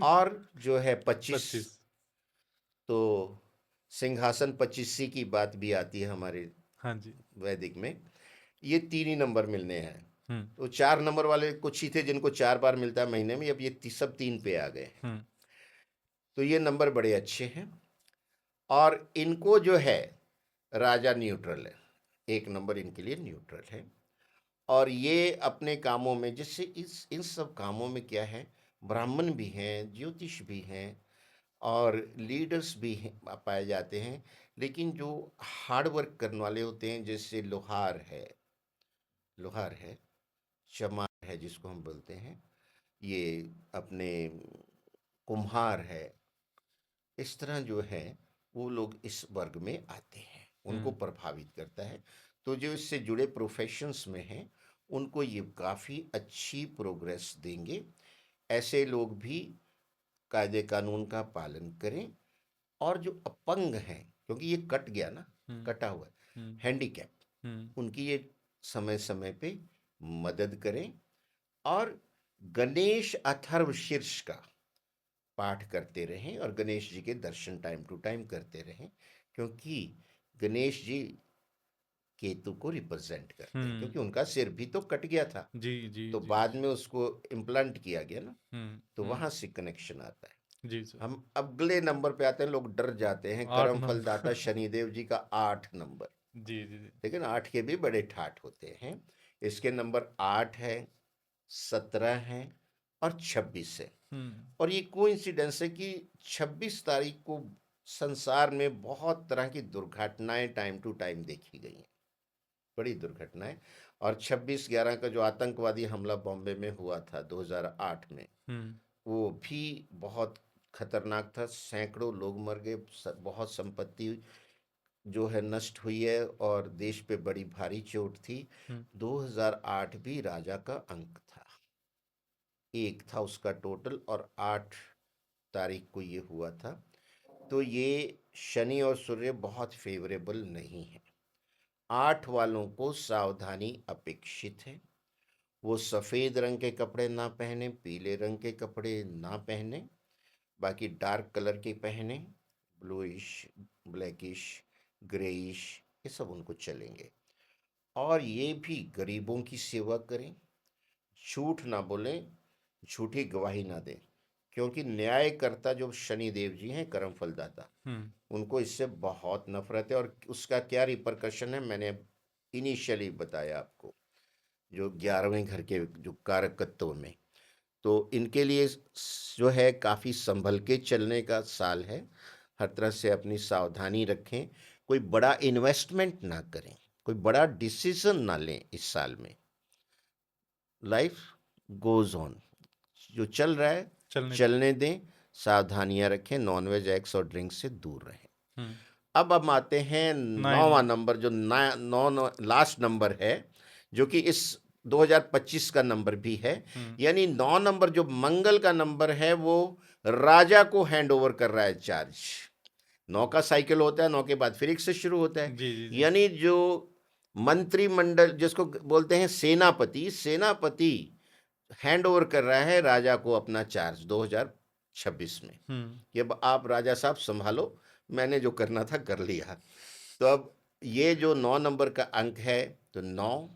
और जो है 25, 25। तो सिंहासन 25सी की बात भी आती है हमारे हाँ जी। वैदिक में। ये 3 ही नंबर मिलने हैं। हम्म। तो 4 नंबर वाले कुछ ही थे जिनको 4 बार मिलता है महीने में, अब ये सब 3 पे आ गए हैं। हम्म। तो ये नंबर बड़े अच्छे हैं। और इनको जो है राजा न्यूट्रल है, 1 नंबर इनके लिए न्यूट्रल है। और ये अपने कामों में, जिससे इस इन सब कामों में क्या है, ब्राह्मण भी हैं, ज्योतिष भी हैं और लीडर्स भी पाए जाते हैं। लेकिन जो हार्ड वर्क करने वाले होते हैं, जैसे लोहार है, चमार है जिसको हम बोलते हैं, ये अपने कुम्हार है, इस तरह जो है वो लोग इस वर्ग में आते हैं, उनको हम्म। प्रभावित करता है। तो जो इससे जुड़े प्रोफेशंस में हैं उनको ये काफ़ी अच्छी प्रोग्रेस देंगे। ऐसे लोग भी कायदे कानून का पालन करें। और जो अपंग हैं, क्योंकि ये कट गया ना, हम्म। कटा हुआ है, हम्म। हैंडीकैप, हम्म। उनकी ये समय समय पे मदद करें। और गणेश अथर्व शीर्ष का पाठ करते रहें और गणेश जी के दर्शन टाइम टू टाइम करते रहें, क्योंकि गणेश जी केतु को रिप्रेजेंट करते हैं, क्योंकि हम्म। उनका सिर भी तो कट गया था, जी जी तो जी बाद जी। में उसको इम्प्लांट किया गया ना, हम्म। तो हम्म। वहां से कनेक्शन आता है। जी सर। हम अगले नंबर पे आते हैं, लोग डर जाते हैं, 8 कर्म फलदाता नंबर। शनिदेव जी का 8 नंबर। जी जी जी। लेकिन 8 के भी बड़े ठाठ होते हैं। इसके नंबर 8 है, 17 है और 26 है। हम्म। और ये कोइंसिडेंस है कि 26 तारीख को संसार में बहुत तरह की दुर्घटनाएं टाइम टू टाइम देखी गई हैं, बड़ी दुर्घटनाएं। और 26/11 का जो आतंकवादी हमला बॉम्बे में हुआ था 2008 में, हम्म। वो भी बहुत खतरनाक था। सैकड़ों लोग मर गए, बहुत संपत्ति जो है नष्ट हुई है और देश पे बड़ी भारी चोट थी। हम्म। 2008 भी राजा का अंक था, 1 था उसका टोटल, और 8 तारीख को ये हुआ था। तो ये शनि और सूर्य बहुत फेवरेबल नहीं है। 8 वालों को सावधानी अपेक्षित है। वो सफ़ेद रंग के कपड़े ना पहने, पीले रंग के कपड़े ना पहने, बाकी डार्क कलर के पहने, ब्लूइश, ब्लैकिश, ग्रेइश, ये सब उनको चलेंगे। और ये भी गरीबों की सेवा करें, झूठ ना बोलें, झूठी गवाही ना दें, क्योंकि न्यायकर्ता जो शनि देव जी हैं, कर्म फलदाता, हम्म। उनको इससे बहुत नफरत है। और उसका क्या रिपरकशन है, मैंने इनिशियली बताया आपको, जो 11वें घर के जो कारकत्व में, तो इनके लिए जो है काफ़ी संभल के चलने का साल है। हर तरह से अपनी सावधानी रखें, कोई बड़ा इन्वेस्टमेंट ना करें, कोई बड़ा डिसीजन ना लें इस साल में। लाइफ गोज ऑन, जो चल रहा है चलने दे। चलने दें, सावधानियां रखें, नॉनवेज, एक्स और ड्रिंक से दूर रहें। हम्म। अब हम आते हैं 9वां 9। नंबर, जो लास्ट नंबर है, जो कि इस 2025 का नंबर भी है। हम्म। यानी 9 नंबर जो मंगल का नंबर है, वो राजा को हैंड ओवर कर रहा है चार्ज। 9 का साइकिल होता है, 9 के बाद फिर 1 से शुरू होता है। जी जी जी। यानी जो मंत्रिमंडल जिसको बोलते हैं सेनापति, सेनापति हैंड ओवर कर रहा है राजा को अपना चार्ज 2026 में, हम्म। कि अब आप राजा साहब संभालो, मैंने जो करना था कर लिया। तो अब ये जो 9 नंबर का अंक है, तो 9,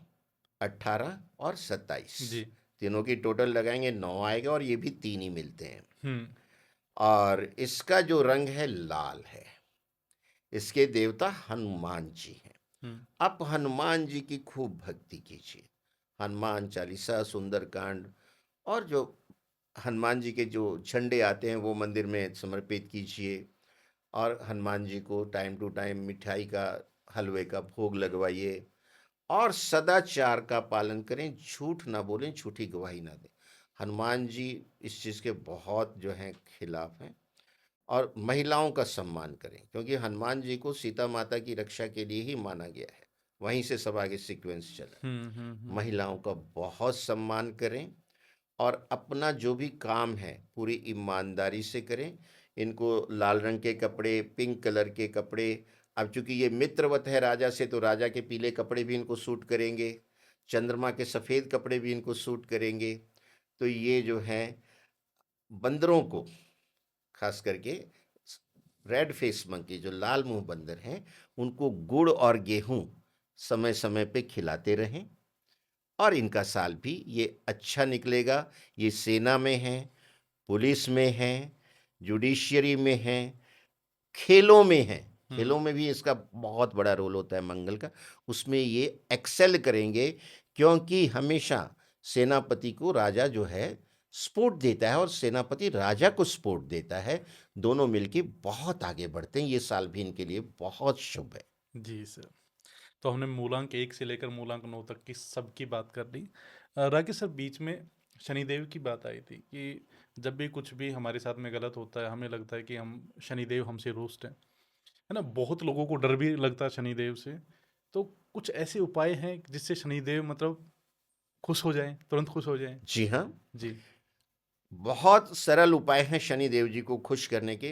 18 और 27, जी। तीनों की टोटल लगाएंगे 9 आएगा, और ये भी 3 ही मिलते हैं। हम्म। और इसका जो रंग है लाल है। इसके देवता हनुमान जी हैं। हम्म। आप हनुमान जी की खूब भक्ति कीजिए, हनुमान चालीसा, सुंदरकांड, और जो हनुमान जी के जो झंडे आते हैं वो मंदिर में समर्पित कीजिए। और हनुमान जी को टाइम टू टाइम मिठाई का, हलवे का भोग लगवाइए। और सदाचार का पालन करें, झूठ ना बोलें, झूठी गवाही ना दें। हनुमान जी इस चीज़ के बहुत जो हैं खिलाफ हैं। और महिलाओं का सम्मान करें, क्योंकि हनुमान जी को सीता माता की रक्षा के लिए ही माना गया है, वहीं से सब आगे सीक्वेंस चला। महिलाओं का बहुत सम्मान करें और अपना जो भी काम है पूरी ईमानदारी से करें। इनको लाल रंग के कपड़े, पिंक कलर के कपड़े, अब चूंकि ये मित्रवत है राजा से, तो राजा के पीले कपड़े भी इनको सूट करेंगे, चंद्रमा के सफ़ेद कपड़े भी इनको सूट करेंगे। तो ये जो है बंदरों को, खास करके रेड फेस मंकी, जो लाल मुंह बंदर हैं, उनको गुड़ और गेहूं समय समय पे खिलाते रहें। और इनका साल भी ये अच्छा निकलेगा। ये सेना में हैं, पुलिस में हैं, जुडिशियरी में हैं, खेलों में हैं। खेलों में भी इसका बहुत बड़ा रोल होता है मंगल का। उसमें ये एक्सेल करेंगे, क्योंकि हमेशा सेनापति को राजा जो है सपोर्ट देता है और सेनापति राजा को सपोर्ट देता है। दोनों मिलके बहुत आगे बढ़ते हैं। ये साल भी इनके लिए बहुत शुभ है। जी सर। तो हमने मूलांक 1 से लेकर मूलांक 9 तक की सबकी बात कर ली। राकेश सर, बीच में शनिदेव की बात आई थी कि जब भी कुछ भी हमारे साथ में गलत होता है, हमें लगता है कि हम शनिदेव हमसे रुष्ट हैं, है ना? बहुत लोगों को डर भी लगता है शनिदेव से। तो कुछ ऐसे उपाय हैं जिससे शनिदेव मतलब खुश हो जाएँ, तुरंत खुश हो जाएँ? जी हाँ, जी। बहुत सरल उपाय हैं शनि देव जी को खुश करने के।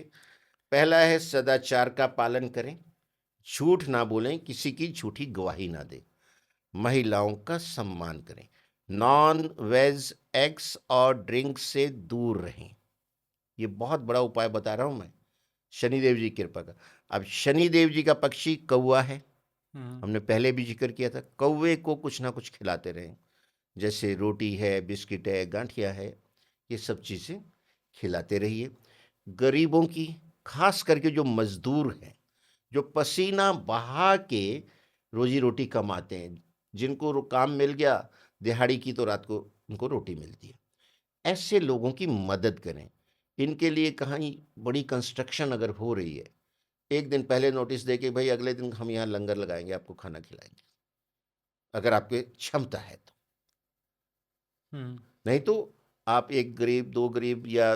पहला है सदाचार का पालन करें, झूठ ना बोलें, किसी की झूठी गवाही ना दें, महिलाओं का सम्मान करें, नॉन वेज एग्स और ड्रिंक से दूर रहें। ये बहुत बड़ा उपाय बता रहा हूं मैं, शनिदेव जी की कृपा का। अब शनिदेव जी का पक्षी कौवा है, हमने पहले भी जिक्र किया था। कौवे को कुछ ना कुछ खिलाते रहें, जैसे रोटी है, बिस्किट है, गांठिया है, ये सब चीज़ें खिलाते रहिए। गरीबों की, खास करके जो मजदूर हैं, जो पसीना बहा के रोजी रोटी कमाते हैं, जिनको काम मिल गया दिहाड़ी की तो रात को उनको रोटी मिलती है, ऐसे लोगों की मदद करें। इनके लिए कहीं बड़ी कंस्ट्रक्शन अगर हो रही है, एक दिन पहले नोटिस दे के भाई अगले दिन हम यहाँ लंगर लगाएंगे, आपको खाना खिलाएंगे, अगर आपके क्षमता है तो। नहीं तो आप एक गरीब, दो गरीब या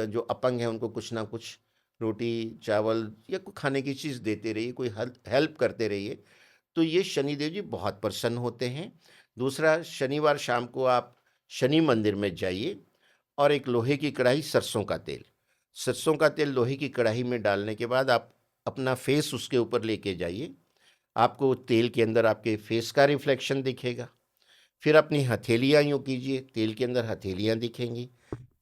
जो अपंग है उनको कुछ ना कुछ रोटी चावल या कोई खाने की चीज़ देते रहिए, कोई हेल्प करते रहिए, तो ये शनिदेव जी बहुत प्रसन्न होते हैं। दूसरा, शनिवार शाम को आप शनि मंदिर में जाइए और एक लोहे की कढ़ाई, सरसों का तेल लोहे की कढ़ाई में डालने के बाद आप अपना फेस उसके ऊपर लेके जाइए। आपको तेल के अंदर आपके फेस का रिफ्लेक्शन दिखेगा। फिर अपनी हथेलियाँ यूँ कीजिए, तेल के अंदर हथेलियाँ दिखेंगी।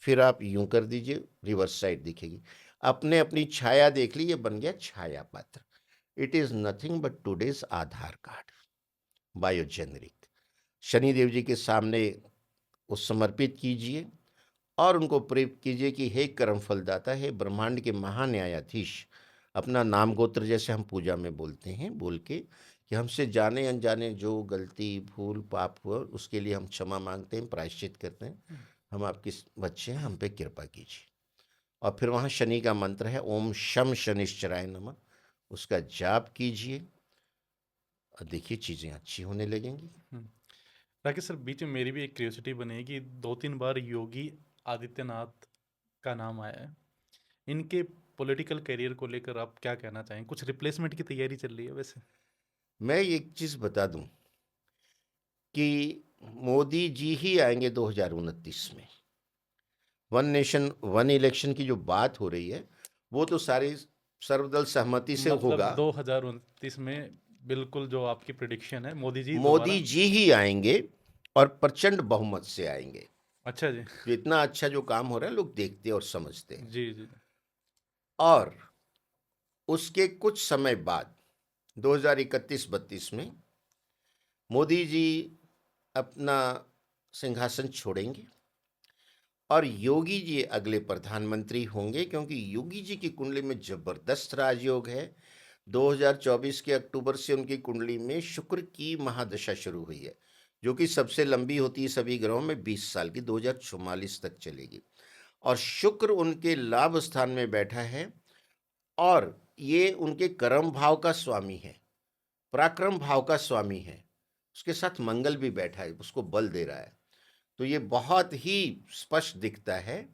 फिर आप यूँ कर दीजिए, रिवर्स साइड दिखेगी। आपने अपनी छाया देख ली, ये बन गया छाया पात्र। It is nothing but today's Aadhaar card, biogeneric. Shanidev ji के सामने वो समर्पित कीजिए और उनको प्रेरित कीजिए कि हे कर्म फलदाता, हे ब्रह्मांड के महान्यायाधीश, अपना नाम गोत्र जैसे हम पूजा में बोलते हैं, बोल के कि हमसे जाने अनजाने जो गलती भूल पाप हुआ उसके लिए हम क्षमा मांगते हैं, प्रायश्चित करते हैं, हम आपके बच्चे हैं, हम पे कृपा कीजिए। और फिर वहाँ शनि का मंत्र है, ओम शम शनिश्चराय नमः, उसका जाप कीजिए और देखिए चीज़ें अच्छी होने लगेंगी। राकेश सर, बीच में मेरी भी एक क्यूरियोसिटी बनी कि 2-3 बार योगी आदित्यनाथ का नाम आया है। इनके पॉलिटिकल करियर को लेकर आप क्या कहना चाहेंगे? कुछ रिप्लेसमेंट की तैयारी चल रही है वैसे? मैं एक चीज़ बता दूं कि मोदी जी ही आएंगे 2029 में। वन नेशन वन इलेक्शन की जो बात हो रही है वो तो सारी सर्वदल सहमति से मतलब होगा। 2029 में बिल्कुल जो आपकी प्रिडिक्शन है, मोदी जी मोदी दोबारा? जी ही आएंगे और प्रचंड बहुमत से आएंगे। अच्छा जी। जो इतना अच्छा जो काम हो रहा है लोग देखते और समझते हैं। जी, जी। और उसके कुछ समय बाद 2031-32 में मोदी जी अपना सिंहासन छोड़ेंगे और योगी जी अगले प्रधानमंत्री होंगे, क्योंकि योगी जी की कुंडली में जबरदस्त राजयोग है। 2024 के अक्टूबर से उनकी कुंडली में शुक्र की महादशा शुरू हुई है, जो कि सबसे लंबी होती है सभी ग्रहों में, 20 साल की, 2044 तक चलेगी। और शुक्र उनके लाभ स्थान में बैठा है और ये उनके कर्म भाव का स्वामी है, पराक्रम भाव का स्वामी है। उसके साथ मंगल भी बैठा है, उसको बल दे रहा है। तो ये बहुत ही स्पष्ट दिखता है।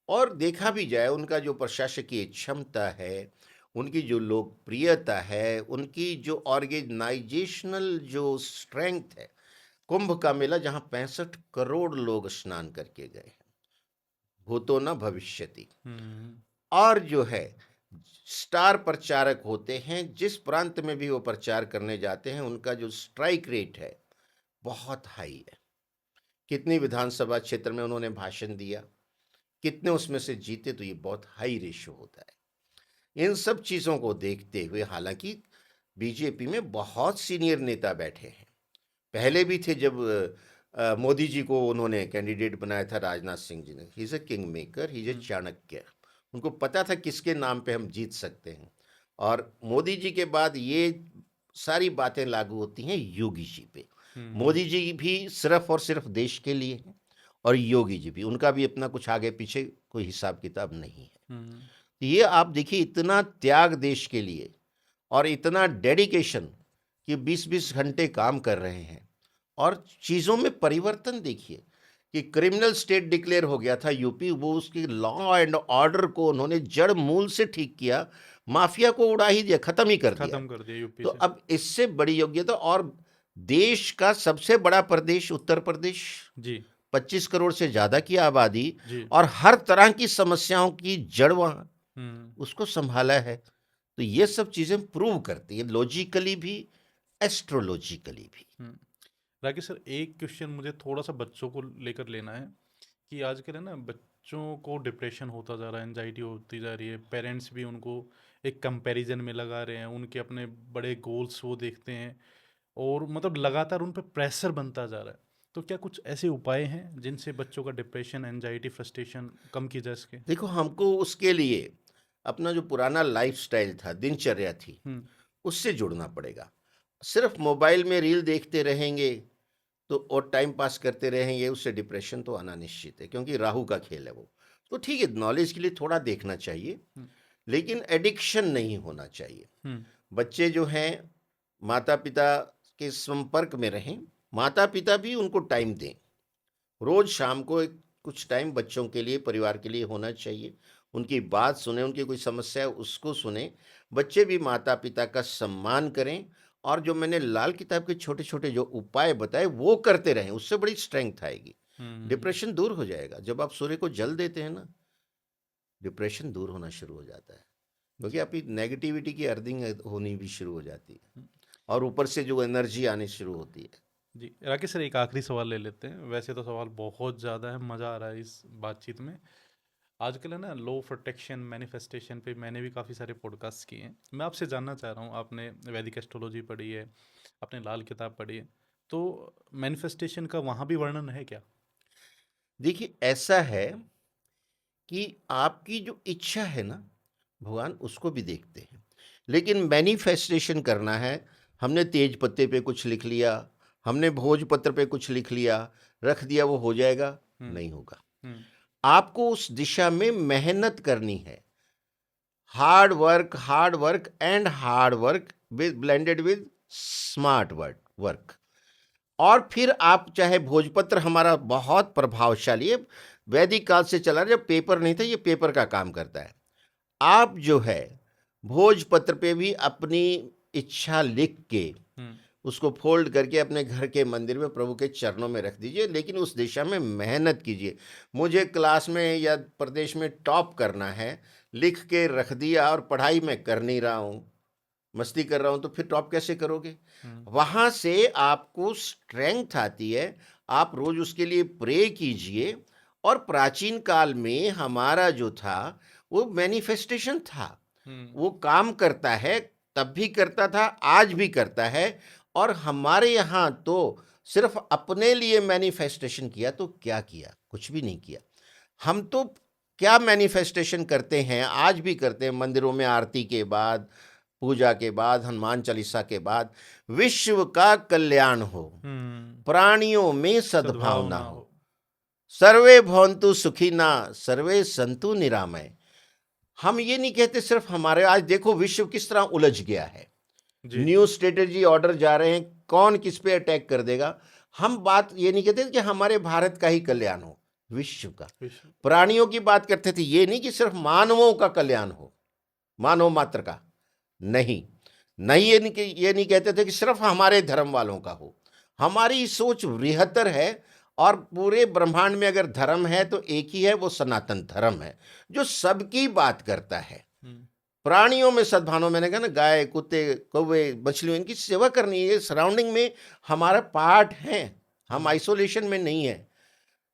और देखा भी जाए उनका जो प्रशासकीय क्षमता है, उनकी जो लोकप्रियता है, उनकी जो ऑर्गेनाइजेशनल जो स्ट्रेंथ है, कुंभ का मेला जहाँ 65 करोड़ लोग स्नान करके गए हैं, भूतो न भविष्यति। और जो है स्टार प्रचारक होते हैं, जिस प्रांत में भी वो प्रचार करने जाते हैं उनका जो स्ट्राइक रेट है बहुत हाई है। कितनी विधानसभा क्षेत्र में उन्होंने भाषण दिया, कितने उसमें से जीते, तो ये बहुत हाई रेशियो होता है। इन सब चीज़ों को देखते हुए, हालांकि बीजेपी में बहुत सीनियर नेता बैठे हैं, पहले भी थे जब मोदी जी को उन्होंने कैंडिडेट बनाया था, राजनाथ सिंह जी ने। He is a king maker, he is a Chanakya. उनको पता था किसके नाम पे हम जीत सकते हैं। और मोदी जी के बाद ये सारी बातें लागू होती हैं योगी जी पे। मोदी जी भी सिर्फ और सिर्फ देश के लिए हैं, और योगी जी भी, उनका भी अपना कुछ आगे पीछे कोई हिसाब किताब नहीं है। ये आप देखिए, इतना त्याग देश के लिए और इतना डेडिकेशन कि 20-20 घंटे काम कर रहे हैं। और चीज़ों में परिवर्तन देखिए कि क्रिमिनल स्टेट डिक्लेयर हो गया था यूपी, वो उसकी लॉ एंड ऑर्डर को उन्होंने जड़ मूल से ठीक किया, माफिया को उड़ा ही दिया, खत्म ही कर दिया। खत्म कर दिया यूपी तो से। अब इससे बड़ी योग्यता, और देश का सबसे बड़ा प्रदेश उत्तर प्रदेश, जी 25 करोड़ से ज्यादा की आबादी, जी। और हर तरह की समस्याओं की जड़ वहां, हम्म उसको संभाला है। तो ये सब चीजें प्रूव करती है, लॉजिकली भी, एस्ट्रोलॉजिकली भी। हम्म। राकेश सर, एक क्वेश्चन मुझे थोड़ा सा बच्चों को लेकर लेना है कि आजकल है ना, बच्चों को डिप्रेशन होता जा रहा है, एंजाइटी होती जा रही है, पेरेंट्स भी उनको एक कंपैरिजन में लगा रहे हैं, उनके अपने बड़े गोल्स वो देखते हैं, और मतलब लगातार उन पर प्रेशर बनता जा रहा है। तो क्या कुछ ऐसे उपाय हैं जिनसे बच्चों का डिप्रेशन, एंजाइटी, फ्रस्ट्रेशन कम की जा सके? देखो, हमको उसके लिए अपना जो पुराना लाइफस्टाइल था, दिनचर्या थी, हम्म उससे जुड़ना पड़ेगा। सिर्फ मोबाइल में रील देखते रहेंगे तो, और टाइम पास करते रहेंगे, उससे डिप्रेशन तो आना निश्चित है, क्योंकि राहु का खेल है वो। तो ठीक है, नॉलेज के लिए थोड़ा देखना चाहिए, हम्म लेकिन एडिक्शन नहीं होना चाहिए। हम्म बच्चे जो हैं, माता पिता के संपर्क में रहें, माता पिता भी उनको टाइम दें। रोज शाम को कुछ टाइम बच्चों के लिए, परिवार के लिए होना चाहिए। उनकी बात सुने, उनकी कोई समस्या है उसको सुने। बच्चे भी माता पिता का सम्मान करें, और जो मैंने लाल किताब के छोटे छोटे जो उपाय बताए वो करते रहें, उससे बड़ी स्ट्रेंथ आएगी। हम्म डिप्रेशन दूर हो जाएगा। जब आप सूर्य को जल देते हैं ना, डिप्रेशन दूर होना शुरू हो जाता है, क्योंकि आपकी नेगेटिविटी की अर्थिंग होनी भी शुरू हो जाती है, हम्म। और ऊपर से जो एनर्जी आनी शुरू होती है। जी राकेश सर, एक आखिरी सवाल ले लेते हैं। वैसे तो सवाल बहुत ज़्यादा है, मज़ा आ रहा है इस बातचीत में। आजकल है ना, लो प्रोटेक्शन मैनिफेस्टेशन पे मैंने भी काफ़ी सारे पॉडकास्ट किए हैं। मैं आपसे जानना चाह रहा हूँ, आपने वैदिक एस्ट्रोलॉजी पढ़ी है, आपने लाल किताब पढ़ी है, तो मैनिफेस्टेशन का वहाँ भी वर्णन है क्या? देखिए, ऐसा है कि आपकी जो इच्छा है ना, भगवान उसको भी देखते हैं। लेकिन मैनिफेस्टेशन करना है, हमने तेज पत्ते पे कुछ लिख लिया, हमने भोजपत्र पे कुछ लिख लिया, रख दिया, वो हो जाएगा? हम्म नहीं होगा। हम्म आपको उस दिशा में मेहनत करनी है। Hard work and hard work with blended with smart work work. और फिर आप चाहे, भोजपत्र हमारा बहुत प्रभावशाली है, वैदिक काल से चला, जब पेपर नहीं था, ये पेपर का काम करता है। आप जो है, भोजपत्र पे भी अपनी इच्छा लिख के, हम्म उसको फोल्ड करके अपने घर के मंदिर में प्रभु के चरणों में रख दीजिए, लेकिन उस दिशा में मेहनत कीजिए। मुझे क्लास में या प्रदेश में टॉप करना है, लिख के रख दिया, और पढ़ाई में कर नहीं रहा हूँ, मस्ती कर रहा हूँ, तो फिर टॉप कैसे करोगे? हम्म वहाँ से आपको स्ट्रेंथ आती है। आप रोज उसके लिए प्रे कीजिए। और प्राचीन काल में हमारा जो था, वो मैनिफेस्टेशन था, हम्म वो काम करता है, तब भी करता था, आज भी करता है। और हमारे यहाँ तो सिर्फ अपने लिए मैनिफेस्टेशन किया तो क्या किया? कुछ भी नहीं किया। हम तो क्या मैनिफेस्टेशन करते हैं, आज भी करते हैं, मंदिरों में आरती के बाद, पूजा के बाद, हनुमान चालीसा के बाद, विश्व का कल्याण हो, प्राणियों में सद्भावना सद्भावना हो, हो। सर्वे भवन्तु सुखिना, सर्वे संतु निरामय। हम ये नहीं कहते सिर्फ हमारे, आज देखो विश्व किस तरह उलझ गया है, जी। न्यू स्ट्रेटेजी ऑर्डर जा रहे हैं, कौन किस पे अटैक कर देगा। हम बात ये नहीं कहते कि हमारे भारत का ही कल्याण हो, विश्व का। विश्व। प्राणियों की बात करते थे, ये नहीं कि सिर्फ मानवों का कल्याण हो, मानव मात्र का नहीं। नहीं, ये नहीं कहते थे कि सिर्फ हमारे धर्म वालों का हो। हमारी सोच बृहत्तर है, और पूरे ब्रह्मांड में अगर धर्म है तो एक ही है, वो सनातन धर्म है, जो सबकी बात करता है। हम्म प्राणियों में सद्भावना, मैंने कहा ना, गाय, कुत्ते, कौवे, मछलियों, इनकी सेवा करनी है। सराउंडिंग में हमारा पार्ट है, हम हम्म आइसोलेशन में नहीं है।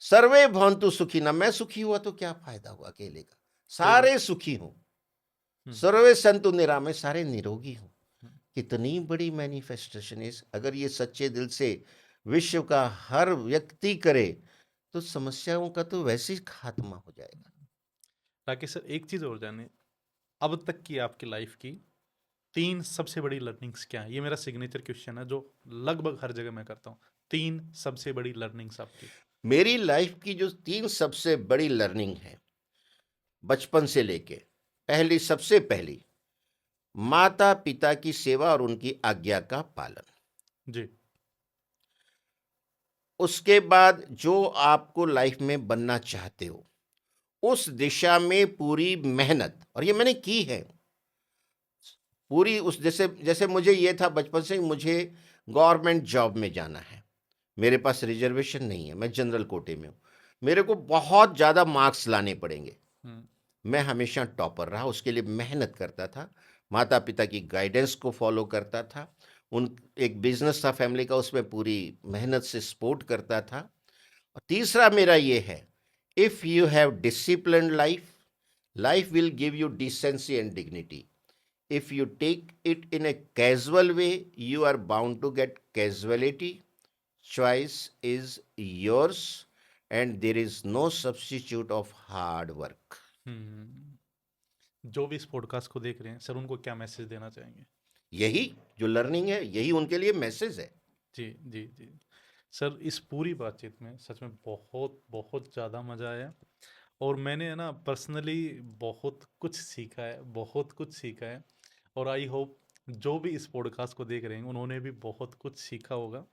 सर्वे भवन्तु सुखिनः। मैं सुखी हुआ तो क्या फायदा हुआ अकेले का, सही बात। सारे सुखी हों। हम्म, सर्वे संतु निरामय, सारे निरोगी हों। हम्म, कितनी बड़ी मैनिफेस्टेशन है। अगर ये सच्चे दिल से विश्व का हर व्यक्ति करे तो समस्याओं का तो वैसे ही खात्मा हो जाएगा। राकेश सर, एक चीज और जाने, अब तक की आपकी लाइफ की 3 सबसे बड़ी लर्निंग्स क्या है? ये मेरा सिग्नेचर क्वेश्चन है जो लगभग हर जगह मैं करता हूँ। 3 सबसे बड़ी लर्निंग्स आपकी। मेरी लाइफ की जो 3 सबसे बड़ी लर्निंग है, बचपन से लेके, पहली, सबसे पहली, माता पिता की सेवा और उनकी आज्ञा का पालन। जी। उसके बाद जो आपको लाइफ में बनना चाहते हो उस दिशा में पूरी मेहनत, और ये मैंने की है पूरी। उस जैसे जैसे मुझे ये था बचपन से, मुझे गवर्नमेंट जॉब में जाना है, मेरे पास रिजर्वेशन नहीं है, मैं जनरल कोटे में हूँ, मेरे को बहुत ज़्यादा मार्क्स लाने पड़ेंगे। हम्म, मैं हमेशा टॉपर रहा, उसके लिए मेहनत करता था, माता पिता की गाइडेंस को फॉलो करता था, उन एक बिजनेस था फैमिली का, उसमें पूरी मेहनत से सपोर्ट करता था। और तीसरा मेरा ये है, if you have disciplined life, life will give you decency and dignity. If you take it in a casual way, you are bound to get casualty. Choice is yours, and there is no substitute of hard work. जो भी इस podcast को देख रहे हैं sir, उनको क्या message देना चाहेंगे? यही जो लर्निंग है, यही उनके लिए मैसेज है। जी जी जी। सर, इस पूरी बातचीत में सच में बहुत बहुत ज़्यादा मज़ा आया, और मैंने है ना पर्सनली बहुत कुछ सीखा है, बहुत कुछ सीखा है। और आई होप जो भी इस पॉडकास्ट को देख रहे हैं उन्होंने भी बहुत कुछ सीखा होगा।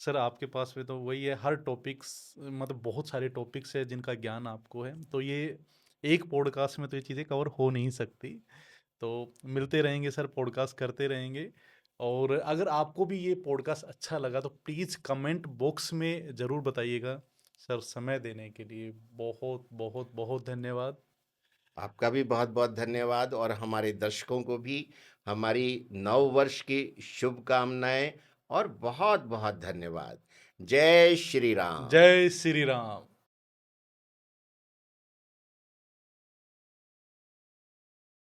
सर, आपके पास में तो वही है, हर टॉपिक्स मतलब बहुत सारे टॉपिक्स है जिनका ज्ञान आपको है, तो ये एक पॉडकास्ट में तो ये चीज़ें कवर हो नहीं सकती। तो मिलते रहेंगे सर, पॉडकास्ट करते रहेंगे। और अगर आपको भी ये पॉडकास्ट अच्छा लगा तो प्लीज़ कमेंट बॉक्स में ज़रूर बताइएगा। सर, समय देने के लिए बहुत बहुत बहुत धन्यवाद। आपका भी बहुत बहुत धन्यवाद, और हमारे दर्शकों को भी हमारी नव वर्ष की शुभकामनाएं और बहुत बहुत धन्यवाद। जय श्री राम। जय श्री राम।